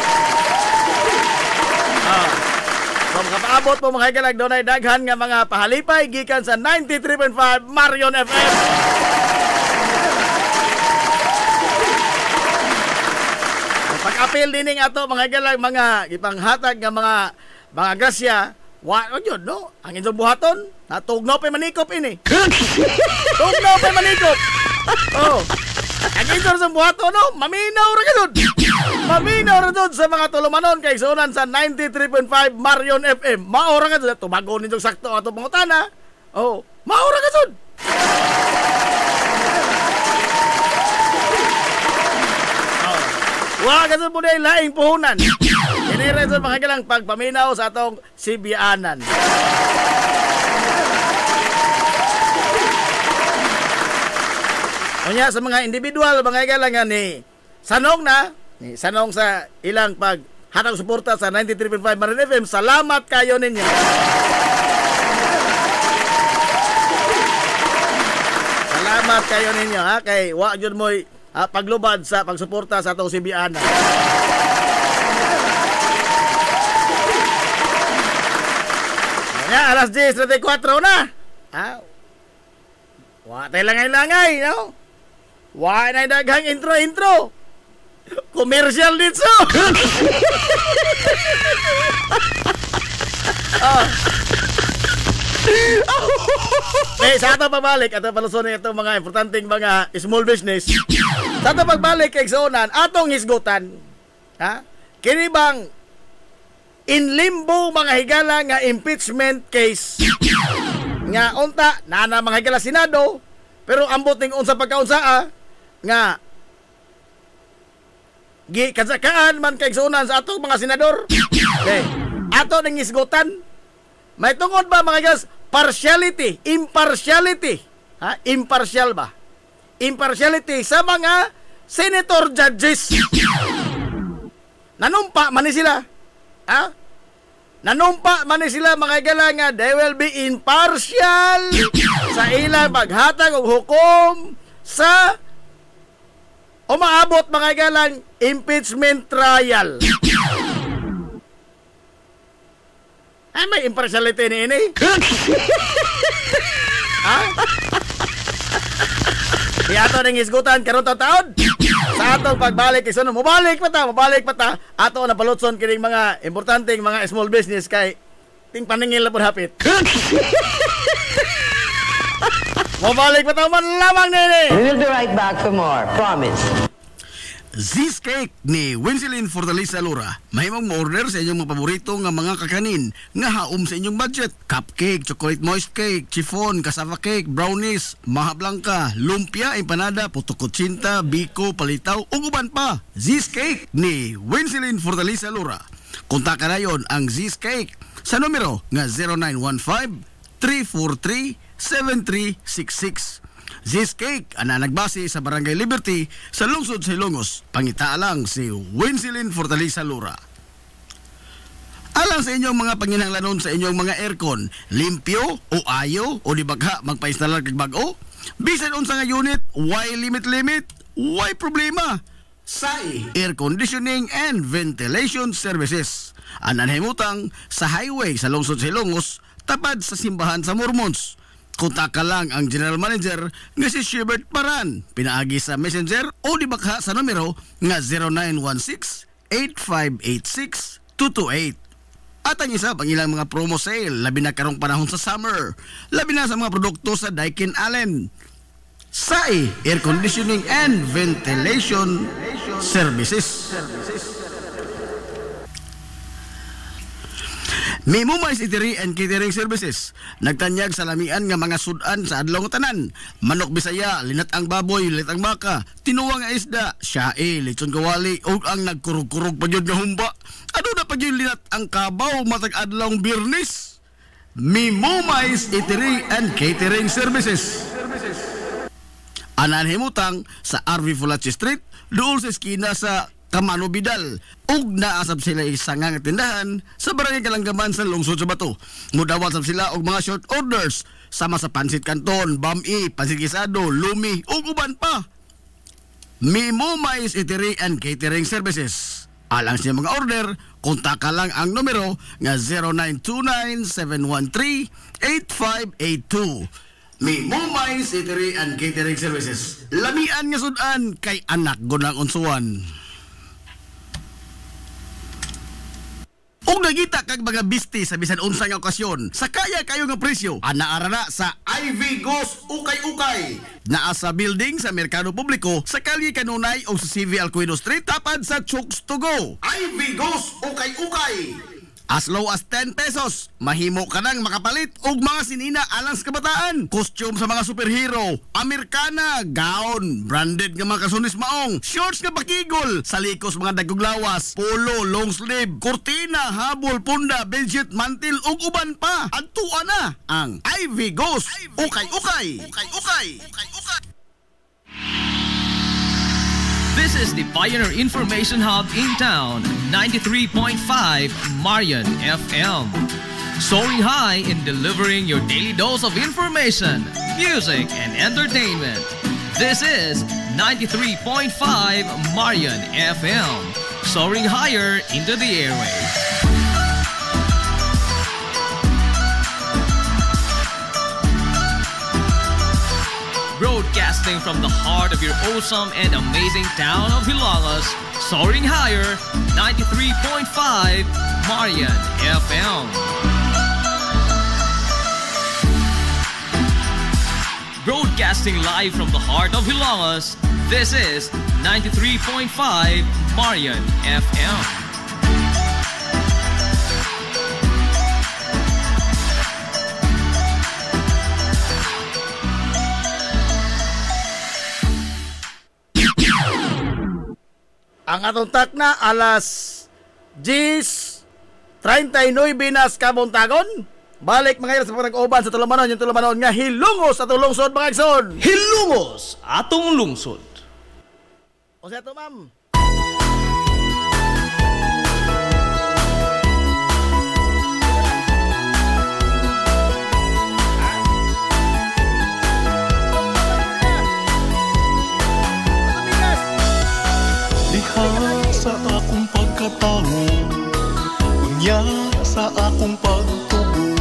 S5: So makapaabot po mga higala doon ay daghan nga mga pahalipay gikan sa 93.5 Marion FM. Ang pag-apil dining ato mga higala mga ipanghatag nga mga grasya. Wa yun, no? Ang inyong buhaton, natugnaw pa manikop ini. Tugnaw pa manikop. Ang inyong sa buhaton, no? Maminaw ra ka dun. Maminaw ra dun sa mga tulumanon kay sunan sa 93.5 Marion FM. Maura ka dun. Tumago ninyong sakto ato pangutana. Maura ka dun. Wa ka dun po na laing puhunan. Inire sa mga galang pagpaminaw sa atong Sibianan. Unya sa mga individual mga galang nga ni Sanong sa ilang paghatag suporta sa 93.5 Marion FM. Salamat kayo ninyo. Salamat kayo ninyo ha kay wa jud moy paglubad sa pagsuporta sa atong Sibianan. Alas 10:34 na. Wa tay langay-langay, no? Wa na daghang intro. Commercial dito. Sa ato pagbalik, ato palusonin itong mga importanteng mga small business. Sa ato pagbalik kay Zonan, atong hisgutan. Kini bang in limbo mga higala nga impeachment case. Nga unta na mga higala Senado pero ambot ning unsa pagkaunsaa nga kasakaan man kay sunan sa atong mga senador. Okay. Ato ning isgutan. May tungod ba mga guys? Partiality, impartiality. Ha? Impartial ba? Impartiality sa mga senator judges. Nanumpa man ni sila. Ha? Nanumpa man ni sila mga gala nga they will be impartial sa ilang paghatag og hukom sa umaabot mga galang impeachment trial. Ay, may impartiality ni ini. Ha? Di ato nang isgutan karon taon. Sa atong pagbalik iso mabalik pa ta. Ato na palutson kining mga importanteng mga small business kay ting paningil na pud hapit. Mabalik pa ta man lamang nini.
S7: We will be right back for more. Promise.
S2: Z's Cake ni Winsilin Fortaleza Lura. Mahimong mo-order sa inyong mga paborito nga mga kakanin nga haom sa inyong budget. Cupcake, chocolate moist cake, chiffon, cassava cake, brownies, maha blanca, lumpia, empanada, puto kutsinta, biko, palitaw, ug uban pa. Z's Cake ni Winsilin Fortaleza Lura. Kontakan na yon ang Z's Cake sa numero nga 0915-343-7366. Z's Cake ana nagbase sa Barangay Liberty sa lungsod sa Ilongos. Pangitaa lang si Winsilin Fortaleza Lura. Alang sa inyong mga panginahanglanon sa inyong mga aircon, limpyo o ayo o di bagha magpa-installer kag bag-o, bisan unsa nga unit, why limit, why problema? SAI Air Conditioning and Ventilation Services. Ananhimutang sa highway sa lungsod sa Ilongos, tapad sa simbahan sa Mormons. Kontak lang ang General Manager nga si Shebert Paran. Pinaagi sa Messenger o di bakha sa numero nga 0916-8586-228. At ang isa pang ilang mga promo sale, labi na karong panahon sa summer, labi na sa mga produkto sa Daikin Allen. SAI Air Conditioning and Ventilation Services. Mimo Mais Eatery and Catering Services. Nagtanyag sa lamian nga mga sudan sa adlaw nga tanan. Manok Bisaya, linat ang baboy, linat ang baka, tinuwang nga isda, syae, lechon kawali, o ang nagkurug-kurug pa yun nga humba. Ano na pa yun linat ang kabaw matag adlawng Birnis? Mimo Mais Eatery and Catering Services. Ananhimutang sa RV Fulache Street, doon sa eskina sa Kamano Bidal. Ug naasab sila isang nga tindahan sa Barangay Kalanggaman sa lungsod sa Bato. Mudawat sab sila og mga short orders sama sa pansit canton, bami, pansit gisado, lumi ug uban pa. Mimo Mais Eatery and Catering Services. Alang sa mga order, kontak lang ang numero nga 0929-713-8582. Mimo Mais Eatery and Catering Services. Lamian nga sudan kay anak gunang unsuan. Kung nagita kag mga bisti sa bisan unsa nga okasyon, sa kaya kayo nga presyo, anaara na sa Ivy Ghost Ukay-Ukay. Naa sa building sa Merkado Publiko, sa Kalye Kanunay o sa CV Alcuino Street, tapad sa Chooks to Go. Ivy Ghost Ukay-Ukay. As low as 10 pesos, mahimo ka nang makapalit og mga sinina alang sa kabataan. Costume sa mga superhero, Amerikana, gown, branded nga mga kasunis maong, shorts nga bakigol, salikos mga dagog lawas, polo, long sleeve, kurtina, habol, punda, bedsheet, mantil ug uban pa. Adtuan na ang Ivy Ghost Ukay-Ukay.
S1: This is the Pioneer Information Hub in town, 93.5 Marian FM. Soaring high in delivering your daily dose of information, music, and entertainment. This is 93.5 Marian FM. Soaring higher into the airwaves. Broadcasting from the heart of your awesome and amazing town of Hilagas, soaring higher, 93.5 Marian FM. Broadcasting live from the heart of Hilagas, this is 93.5 Marian FM.
S5: ang atong takna alas 10:39 nas kabuntagon. Balik mga ilas sa pagkag-uban sa Tulumanon, yung Tulumanon nga hilungos sa tulungsod mga igsoon.
S1: Hilungos atong lungsod.
S5: O sa ito, ma'am.
S8: Diha sa akong pagkatao, unya sa akong pagtubo,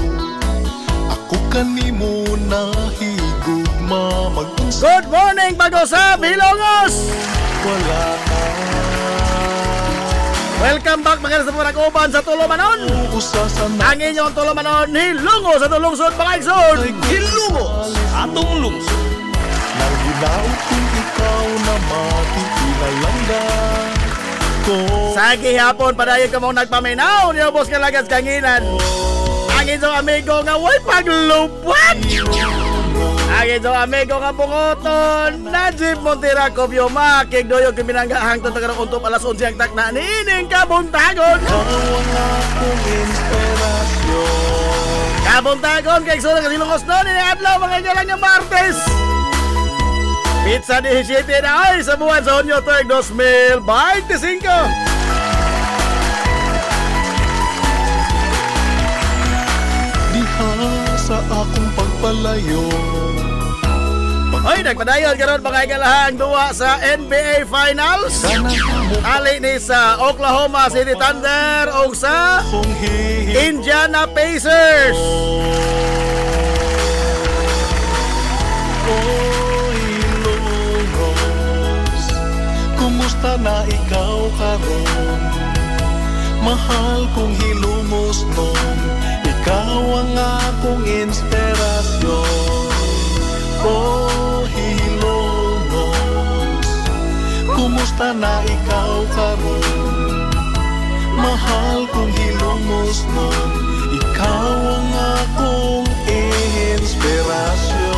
S8: ako kanimo nahigugma mag-unsa.
S5: Good morning, Pag-usap, Hilongos!
S8: Wala na
S5: Welcome back mga sa pagkag-uban sa Tulumanon.
S8: usa sa
S5: Ang inyong Tulumanon, hilungos sa tulungsod mga igsoon.
S1: Hilungos atong lungsod.
S8: nang ginaot kung ikaw na matitinalangga ko.
S5: Sa gihapon, padayon ka mong nagpaminaw, niyobos ka lagas kanginan. Ang inyong amigo nga way paglupan. Ang inyong amigo nga bungoton, Najib Montira Kobyoma, kigdoyo kiminangga hangtod tagarang untop alas 11 ang takna ni ining kabuntagon.
S8: Ikaw ang akong inspirasyon.
S5: Kabuntagon kay Igsoon nga silungos nun, iniadlaw mga inyalang nga Martes. Pizza 17 na ay sa buwan sa Hunyo tuig 2025.
S8: Diha sa akong pagpalayo,
S5: Oy, nagpadayon karon mga ikalahang duwa sa NBA Finals. Ali ni sa Oklahoma City Thunder o sa
S8: kung
S5: Indiana Pacers.
S8: Hilongos, kumusta na ikaw karon? Mahal kong hilumos nun, ikaw ang akong inspirasyon. Oh, hilongos, kumusta na ikaw karon? Mahal kong hilumos nun, ikaw ang akong inspirasyon.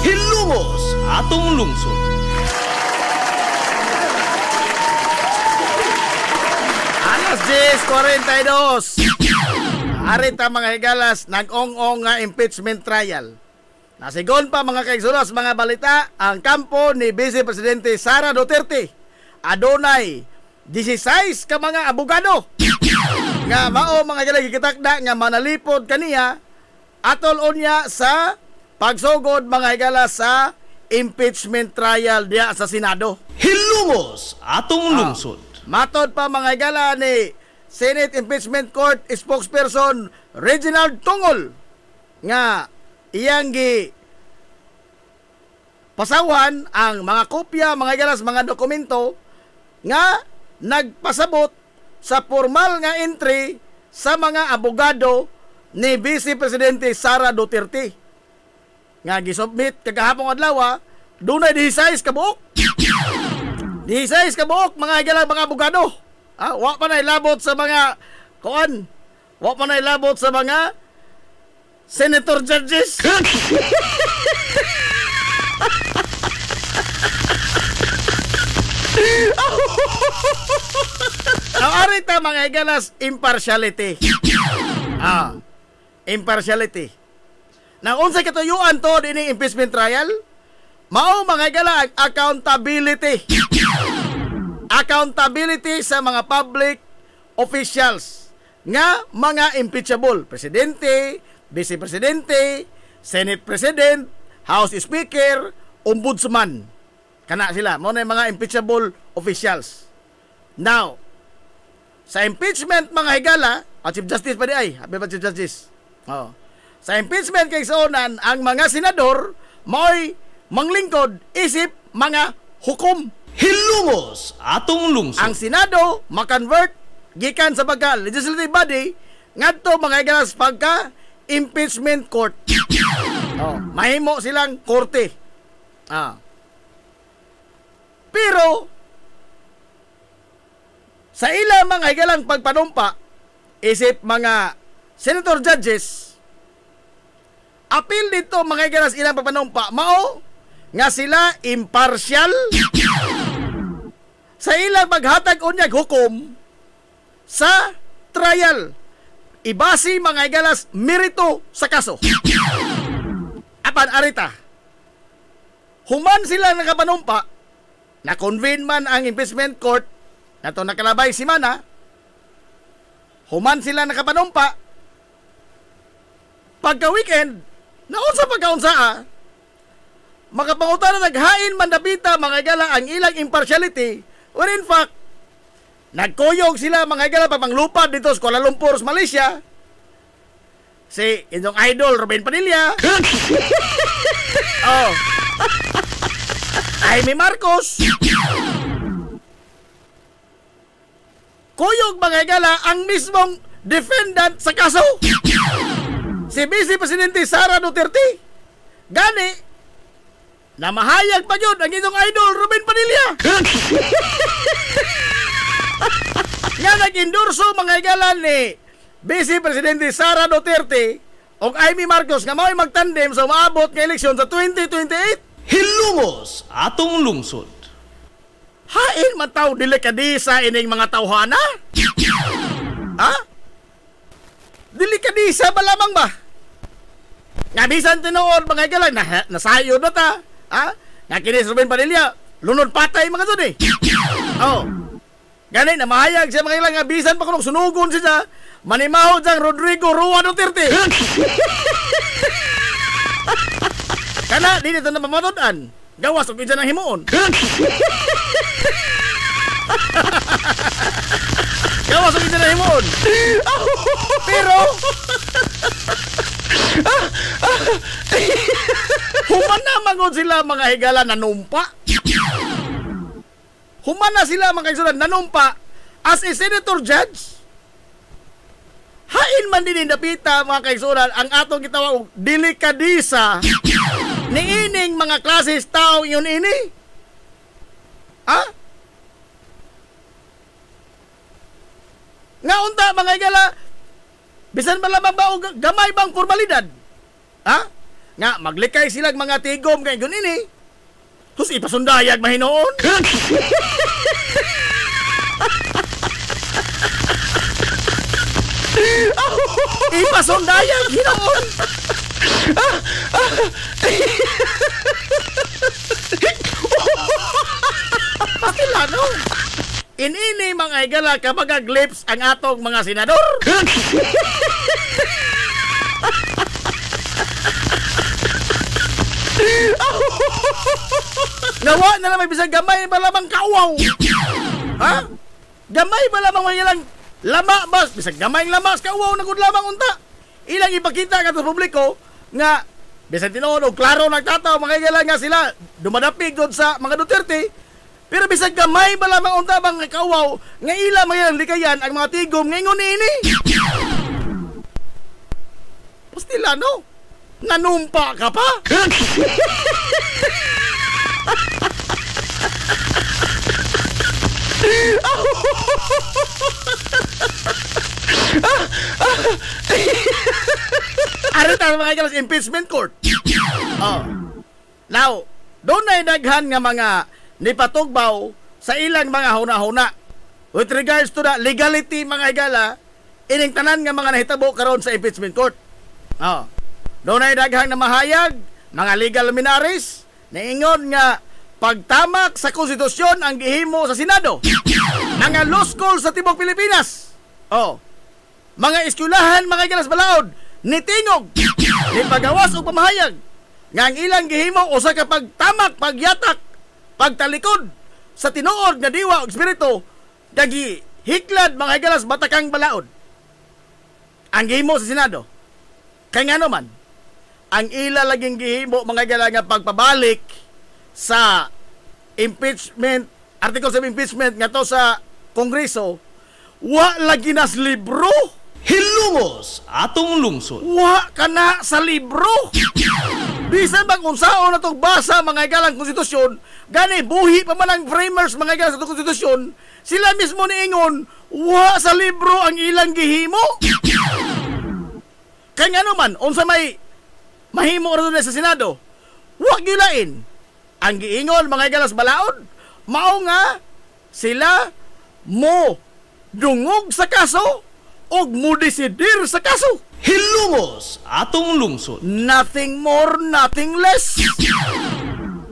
S1: Hilungos atong lungsod.
S5: Alas 10:42. Arita mga higalas, nag-ong-ong nga impeachment trial. Nasigon pa mga kaigsulas mga balita, ang kampo ni Vice Presidente Sara Duterte adunay 16 ka mga abogado nga mao mga higalas gikitakda nga manalipod kaniya atol unya sa pagsugod mga higalas sa impeachment trial diya sa Senado.
S1: Hilungos atong lungsod.
S5: Matod pa mga higala ni Senate Impeachment Court spokesperson Reginald Tungol nga iyang gi pasawan ang mga kopya mga higalas mga dokumento nga nagpasabot sa formal nga entry sa mga abogado ni Vice Presidente Sara Duterte nga gisubmit kagahapon adlaw dunay 16 ka buok. 16 ka buok mga higalang mga abogado. Wa pa na ilabot sa mga kuan. Wa pa na ilabot sa mga senator judges. Ang arita mga higalas impartiality. Impartiality. Nang unsay katuyuan to dinhi impeachment trial? Mao mga higala accountability. Accountability sa mga public officials nga mga impeachable. Presidente, Vice Presidente, Senate President, House Speaker, Ombudsman. Kana sila. Mao na yung mga impeachable officials. Now, sa impeachment mga higala, Chief Justice pa di ay. Happy ba Chief Justice? Sa impeachment kay Sonan, ang mga senador mo'y manglingkod isip mga hukom.
S1: Hilungos atong lungsod.
S5: Ang Senado makonvert gikan sa pagka legislative body ngadto mga higalas pagka impeachment court. Mahimo silang korte. sa ila mga higalang pagpanumpa isip mga senator judges, apil dito mga higalas ilang pagpanumpa mao nga sila impartial sa ilang maghatag unyag hukom sa trial. Ibasi mga higalas merito sa kaso. Apan arita, human sila nakapanumpa, na-convene man ang impeachment court nato nakalabay si Mana, human sila nakapanumpa, pagka-weekend, naunsa pagkaunsaa, makapangutan na naghain man napita mga higala ang ilang impartiality, when in fact, nagkuyog sila mga higala papanglupad dito sa Kuala Lumpur, Malaysia, si inyong idol Ruben Padilla, oh, Amy Marcos, kuyog mga higala ang mismong defendant sa kaso, si Vice Presidente Sara Duterte. Gani, namahayag pa yun ang inyong idol Ruben Padilla nga nag-endorso mga higala ni Vice Presidente Sara Duterte o Amy Marcos nga mao'y magtandem sa maabot ng eleksyon sa 2028.
S1: Hilumos atong lungsod.
S5: Hain man taw delikadisa ining mga tawhana? Ha? Delikadisa ba lamang ba? Nga bisan tinuod mga higala nasayo na ta. Ha? Nga kinis Ruben Padilla, lunod patay mga to eh. Oh. Gani na mahayag siya mga ilang nga bisan pa kunong sunugon siya, manimaho diyang Rodrigo Rua Duterte. Kana, di nito na mamanodan. Gawas o kinsa ng himuon. Gawas o kinsa ng himuon. Pero, human na mangod sila mga higala nanumpa. Human na sila mga kaisuran nanumpa as a senator judge. Hain man din napita mga kaisuran ang atong gitawag delikadisa ni ining mga klases tao yun ini. Ha? Nga unta mga higala, bisan ba lamang ba o gamay bang formalidad? Ha? Nga maglikay silang mga tigom kay yun ini. Tus ipasundayag mahinoon. Ipasundayag hinoon. Pakilano. Inini mga higala kapag glips ang atong mga senador. Nawa na lang may bisag gamay ba lamang kauwaw. Ha? Gamay ba lamang may ilang lama bas, bisag gamay lamas kauwaw na gud lamang unta. Ilang ipakita ka sa publiko nga bisag tinuod og klaro nagtataw mga higala nga sila dumadapig gud sa mga Duterte. Pero bisag gamay ba lamang unta bang kauwaw nga ila mga likayan ang mga tigom ngayon ini. Pastilano, nanumpa ka pa? Arita mga higala sa impeachment court. Oh. Now, doon ay daghan nga mga nipatugbaw sa ilang mga huna-huna with regards to the legality mga higala ining tanan nga mga nahitabo karon sa impeachment court. Oh. Doon ay daghang na mahayag mga legal luminaries naingon nga pagtamak sa konstitusyon ang gihimo sa Senado. Mga law school sa tibok Pilipinas. Oh. Mga eskwelahan mga higala sa balaod nitingog ni pagawas og pamahayag nga ang ilang gihimo usa ka pagtamak, pagyatak, pagtalikod sa tinuod nga diwa ug espiritu dagi hiklad mga higalas batakang balaod. Ang gihimo sa Senado kay ngano man ang ila laging gihimo mga higala nga pagpabalik sa impeachment, articles of impeachment nga to sa Kongreso, wa lagi nas libro.
S1: Hilumos atong lungsod.
S5: Wa kana sa libro. Bisan bang unsaon na itong basa mga igalang konstitusyon, gani buhi pa man ang framers mga igalang sa itong konstitusyon, sila mismo niingon, wa sa libro ang ilang gihimo. Kaya nga naman, unsa may mahimo rin sa Senado, wag yulain. Ang giingon mga igalang sa balaod, mao nga sila mo dungog sa kaso o mo desidir sa kaso.
S1: Hilungos atong lungsod.
S5: Nothing more, nothing less.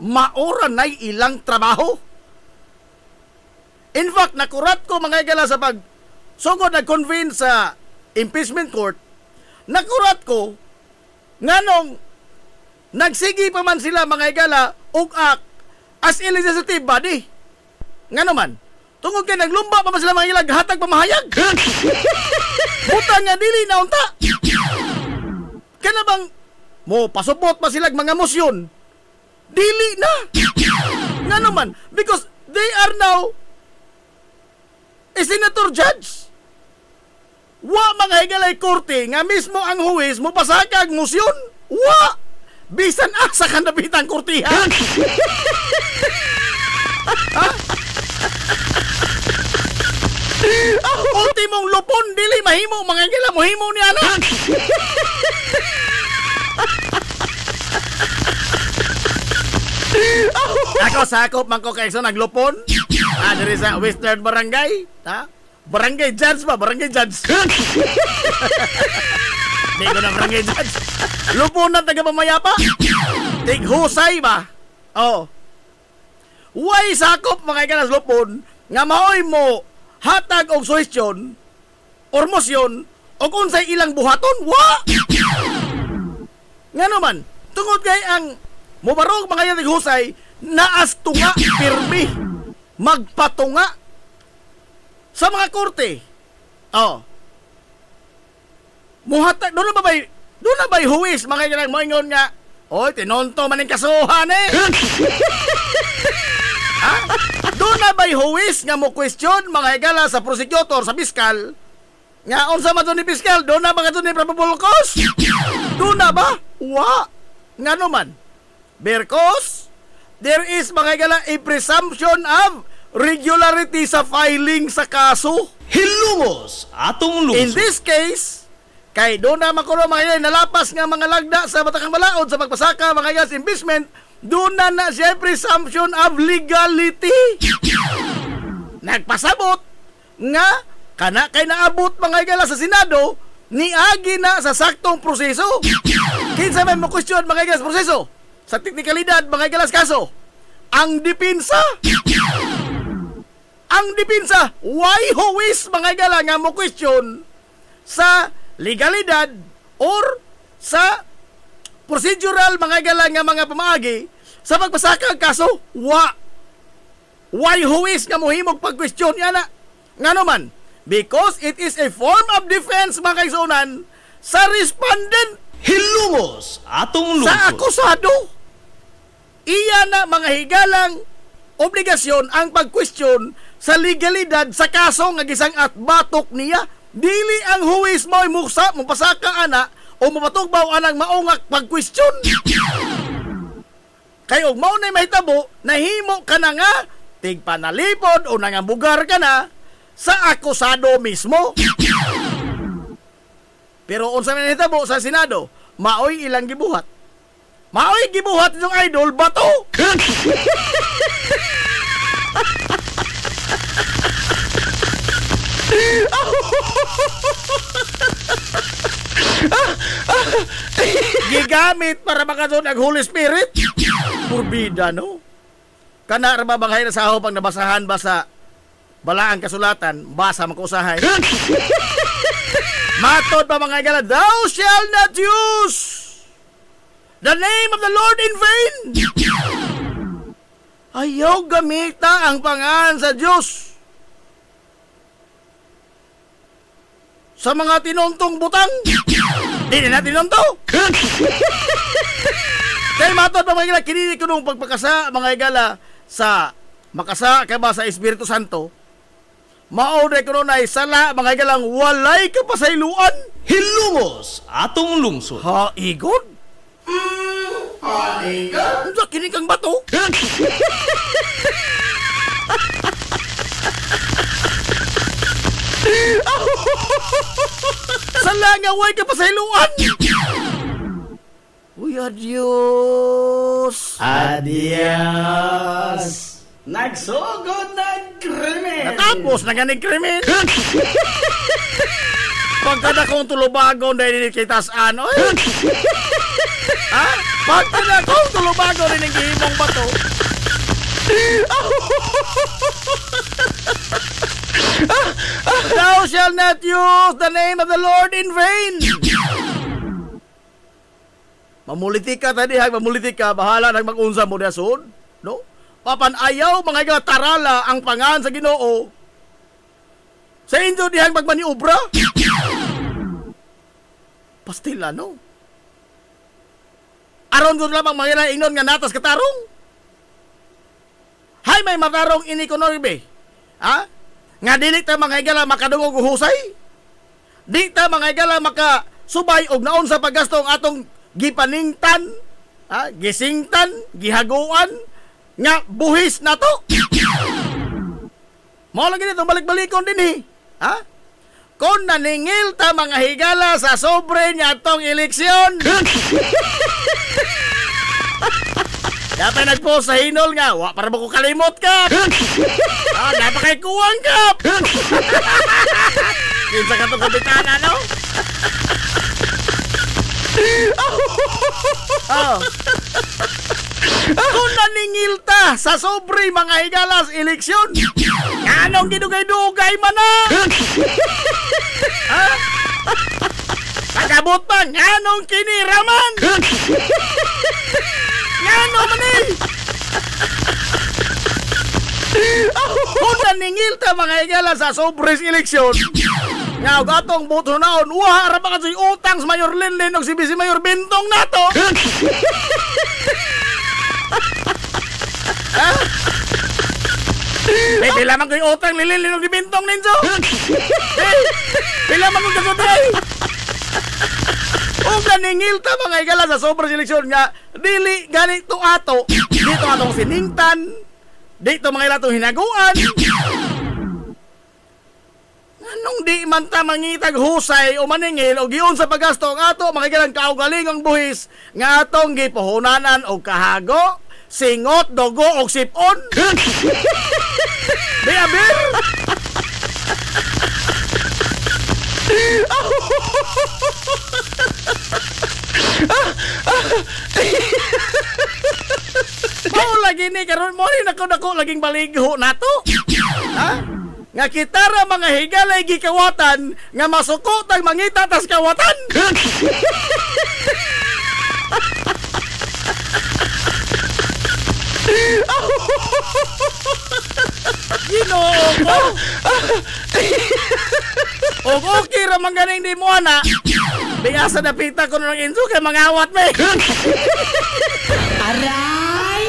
S5: Maura na'y ilang trabaho. In fact, nakurat ko mga igala sa pag sugod nag-convene sa impeachment court, nakurat ko nganong nagsigi pa man sila mga igala og act as a legislative body. Ngano man, tungod kay naglumba pa man sila mga ilag hatag pamahayag. Butang nga dili na unta. Kana bang mo pasupot pa sila mga mosyon? Dili na. Nga naman, because they are now a senator judge. Wa mga higalay korte nga mismo ang huwis mo pasakag mosyon. Wa. Bisan asa ka nabitang kortihan. Ha? Ultimong lupon dili mahimo mga gila mo himo ni ana. Ako sakop man ko kay naglupon. Diri sa Western Barangay, ha? Barangay judge ba? Barangay judge. Di ko na barangay judge. Lupon na taga pamayapa. Tighusay ba? Oh. Way sakop mga ganas lupon nga maoy mo hatag og suhestyon or mosyon o unsay ilang buhaton. Wa! Nga naman, tungod kay ang mubarog mga yatig husay naas tunga pirmi magpatunga sa mga korte. Oh. Muhatag, doon na ba'y huwis mga yatig moingon nga, oy, tinonto man ang kasuhan eh. Ha? Doon na ba'y huwis nga mo question mga higala sa prosecutor, sa piskal, nga unsa man ni piskal, doon na ba nga ni probable cause? Doon na ba? Wa! Nga naman, because there is mga higala a presumption of regularity sa filing sa kaso.
S1: Hilungos atong lungsod.
S5: In this case, kay doon na makulo mga higala nalapas nga mga lagda sa Batakang Balaod sa pagpasaka mga higala sa impeachment, doon na siya presumption of legality. Nagpasabot nga kana kay naabot mga igala sa Senado niagi na sa saktong proseso. Kinsa may mo question mga igala sa proseso? Sa teknikalidad mga igala sa kaso. Ang depensa. Ang depensa, why huwis mga igala nga mo question sa legalidad or sa procedural mga igala nga mga pamaagi sa pagpasaka ang kaso. Why huwis nga mohimog pag-question yana? Nga naman, because it is a form of defense mga kaigsunan sa respondent.
S1: Hilungos atong lungsod.
S5: Sa akusado. Iya na mga higalang obligasyon ang pag-question sa legalidad sa kaso nga gisang at batok niya. Dili ang huwis mo muksa mo pasaka ana o mapatugbaw anang maungak pag-question. Kayo mao na mahitabo, nahimo ka na nga tigpanalipod o nangambugar ka na sa akusado mismo. Pero unsa man nahitabo sa Senado, maoy ilang gibuhat. Maoy gibuhat yung idol bato. Gigamit para makadun ang Holy Spirit. Purbida, no? Kana ra ba banghay na sa pag nabasahan ba sa balaang kasulatan, basa makusahay. Matod pa mga igala, thou shall not use the name of the Lord in vain. Ayaw gamita ang pangalan sa Diyos sa mga tinontong butang. Di na tinonto. Kaya matod pa mga igala, kininig ko nung pagpakasa mga igala sa makasa ka ba sa Espiritu Santo, maoday ko nun ay sala mga igalang walay kapasayloan.
S1: Hilungos atong lungsod.
S5: Ha, igod? Unsa kini kang bato? Sala nga way ka pasayloan. Uy, adios.
S2: Adios. Nagsugod ng krimen.
S5: Natapos na ganing krimen. Pagkada kong tulubagon dahil kita saan, oy. Ha? Pagkada kong tulubagon rin ang gihimong bato. Thou shall not use the name of the Lord in vain. Mamulitika tadi, mamulitika, bahala nang mag-unsa mo dason, no? Papan ayaw mga iga tarala ang pangan sa Ginoo. Sa inyo dihang magmaniobra. Pastila, no? Aron doon lamang mga ingnon nga natas katarong. Hay may matarong ini ko norbe. Ha? Nga dili ta mga igala makadungog husay. Di ta mga igala makasubay og naon sa paggasto ang atong gipaningtan, ha? Gisingtan, gihaguan, nga buhis na to. Mao lagi nito balik-balikon din eh. Ha? Kung naningil ta mga higala sa sobre niya tong eleksyon. Dapat nagpost sa hinol nga, wa para ba ko kalimot ka? Ah, napakay kuwang ka! Kinsa ka itong kabitana, no? Oh. Kung naningil ta sa sobre mga higalas eleksyon, anong ginugay-dugay man na? Ha? Pagabot pa, anong kiniraman? Ano man eh? Kung naningil ta mga higala sa sobres eleksyon, nga gatong boto naon, uha ara pa kasi utang sa Mayor Linlin o si Bisi Mayor Bintong nato. Ha? May pila man ko yung utang ni Linlin o si Bintong ninso. Pila man ko kasutay. Kung naningil ta mga higala sa sobres eleksyon nga, dili ganito ato, dito atong siningtan, dito mga ilatong hinaguan. Anong di man ta mangitag husay o maningil o giun sa paggasto ang ato mga galang kaugaling ang buhis nga atong gipuhunanan o kahago, singot, dugo o sipon. Di abir. Mau lagi ni karon mo rin ako laging baligho nato. Ha? Nga kita ra mga higalay gikawatan nga masuko tag mangita tas kawatan. Ginoo ko. Og okay ra man ganing di mo ana. Bigasa na pita ko ng inso kay mangawat me.
S6: Aray!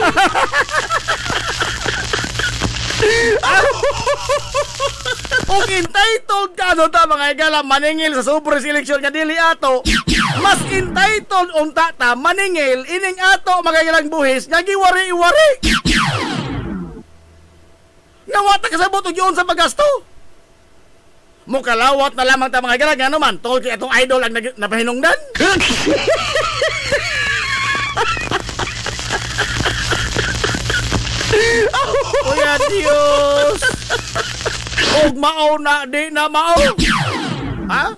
S5: Kung entitled ka ano ta mga higala maningil sa super selection nga dili ato, mas entitled unta ta maningil ining ato mga higalang buhis nga giwari-iwari. Nawata ka sa butog yun sa paggasto. Mukalawat na lamang ta mga higala nga naman tungkol kay itong idol ang napahinungdan. Kuya Diyos. Og mao na di na mao. Ha?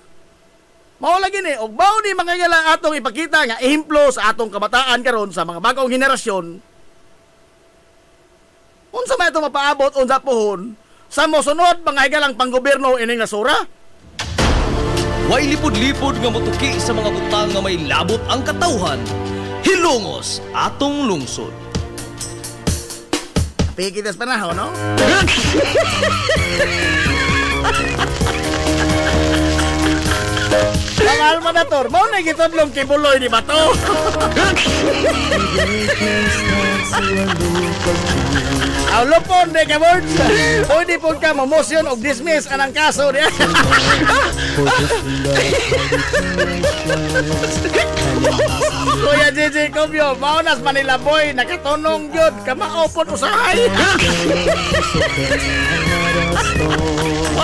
S5: Mao lagi ni og mao ni mga higala atong ipakita nga ehemplo sa atong kabataan karon sa mga bagong henerasyon. Unsa may ito mapaabot unsa pohon sa mosunod mga higalang panggobyerno ining nasura?
S1: Way lipod-lipod nga motuki sa mga butang nga may labot ang katawhan. Hilongos atong lungsod.
S5: Pikitas panahon, no? Ang almanator, mao na gitudlong kibuloy ni Bato. Ang lupon de ka words. Pwede po ka mamotion o dismiss anang kaso niya. Kuya JJ Cobio, maunas Manila Boy, nakatunong yun, kamaopon usahay.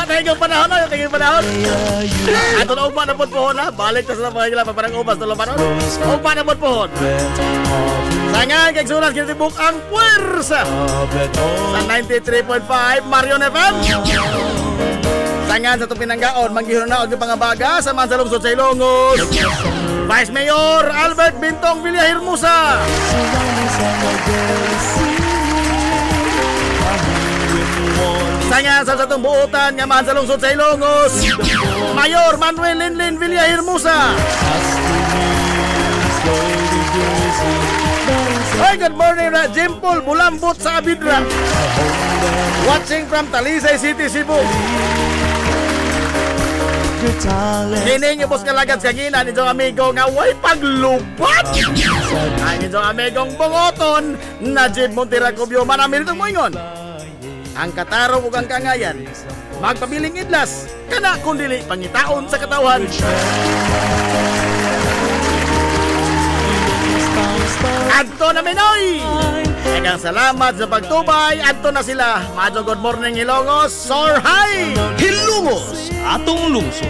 S5: Thank you panahon na, thank you panahon. Ato na upa na po pohon na, balik na sa mga gila, parang ubas na laman. Upa na po pohon. Sangan, kay sunas kinitibuk ang puwersa sa 93.5 Marion FM. Sangan sa itong pinanggaon, manggihon na og pangabaga sa mga lungsod sa Ilongos. Vice Mayor Albert Bintong Villahermosa. Sangan sa itong buutan nga mga lungsod sa Ilongos. Mayor Manuel Linlin Villahermosa. Hey, good morning na Jimpol Bulambot sa Abidra. Watching from Talisay City, Cebu. Kini nga boss kalagad sa gina ni inyong amigo nga way paglupat. Ang inyong amigong bungoton na Jib Montera Cubio manamil itong moingon. Ang katarong ug ang kangayan magpabiling idlas kana kundili pangitaon sa katawan. Adto na Minoy! Daghang salamat sa pagtubay. Adto na sila. Madyo good morning Ilongos. Soar high!
S1: Hilungos, atong lungsod.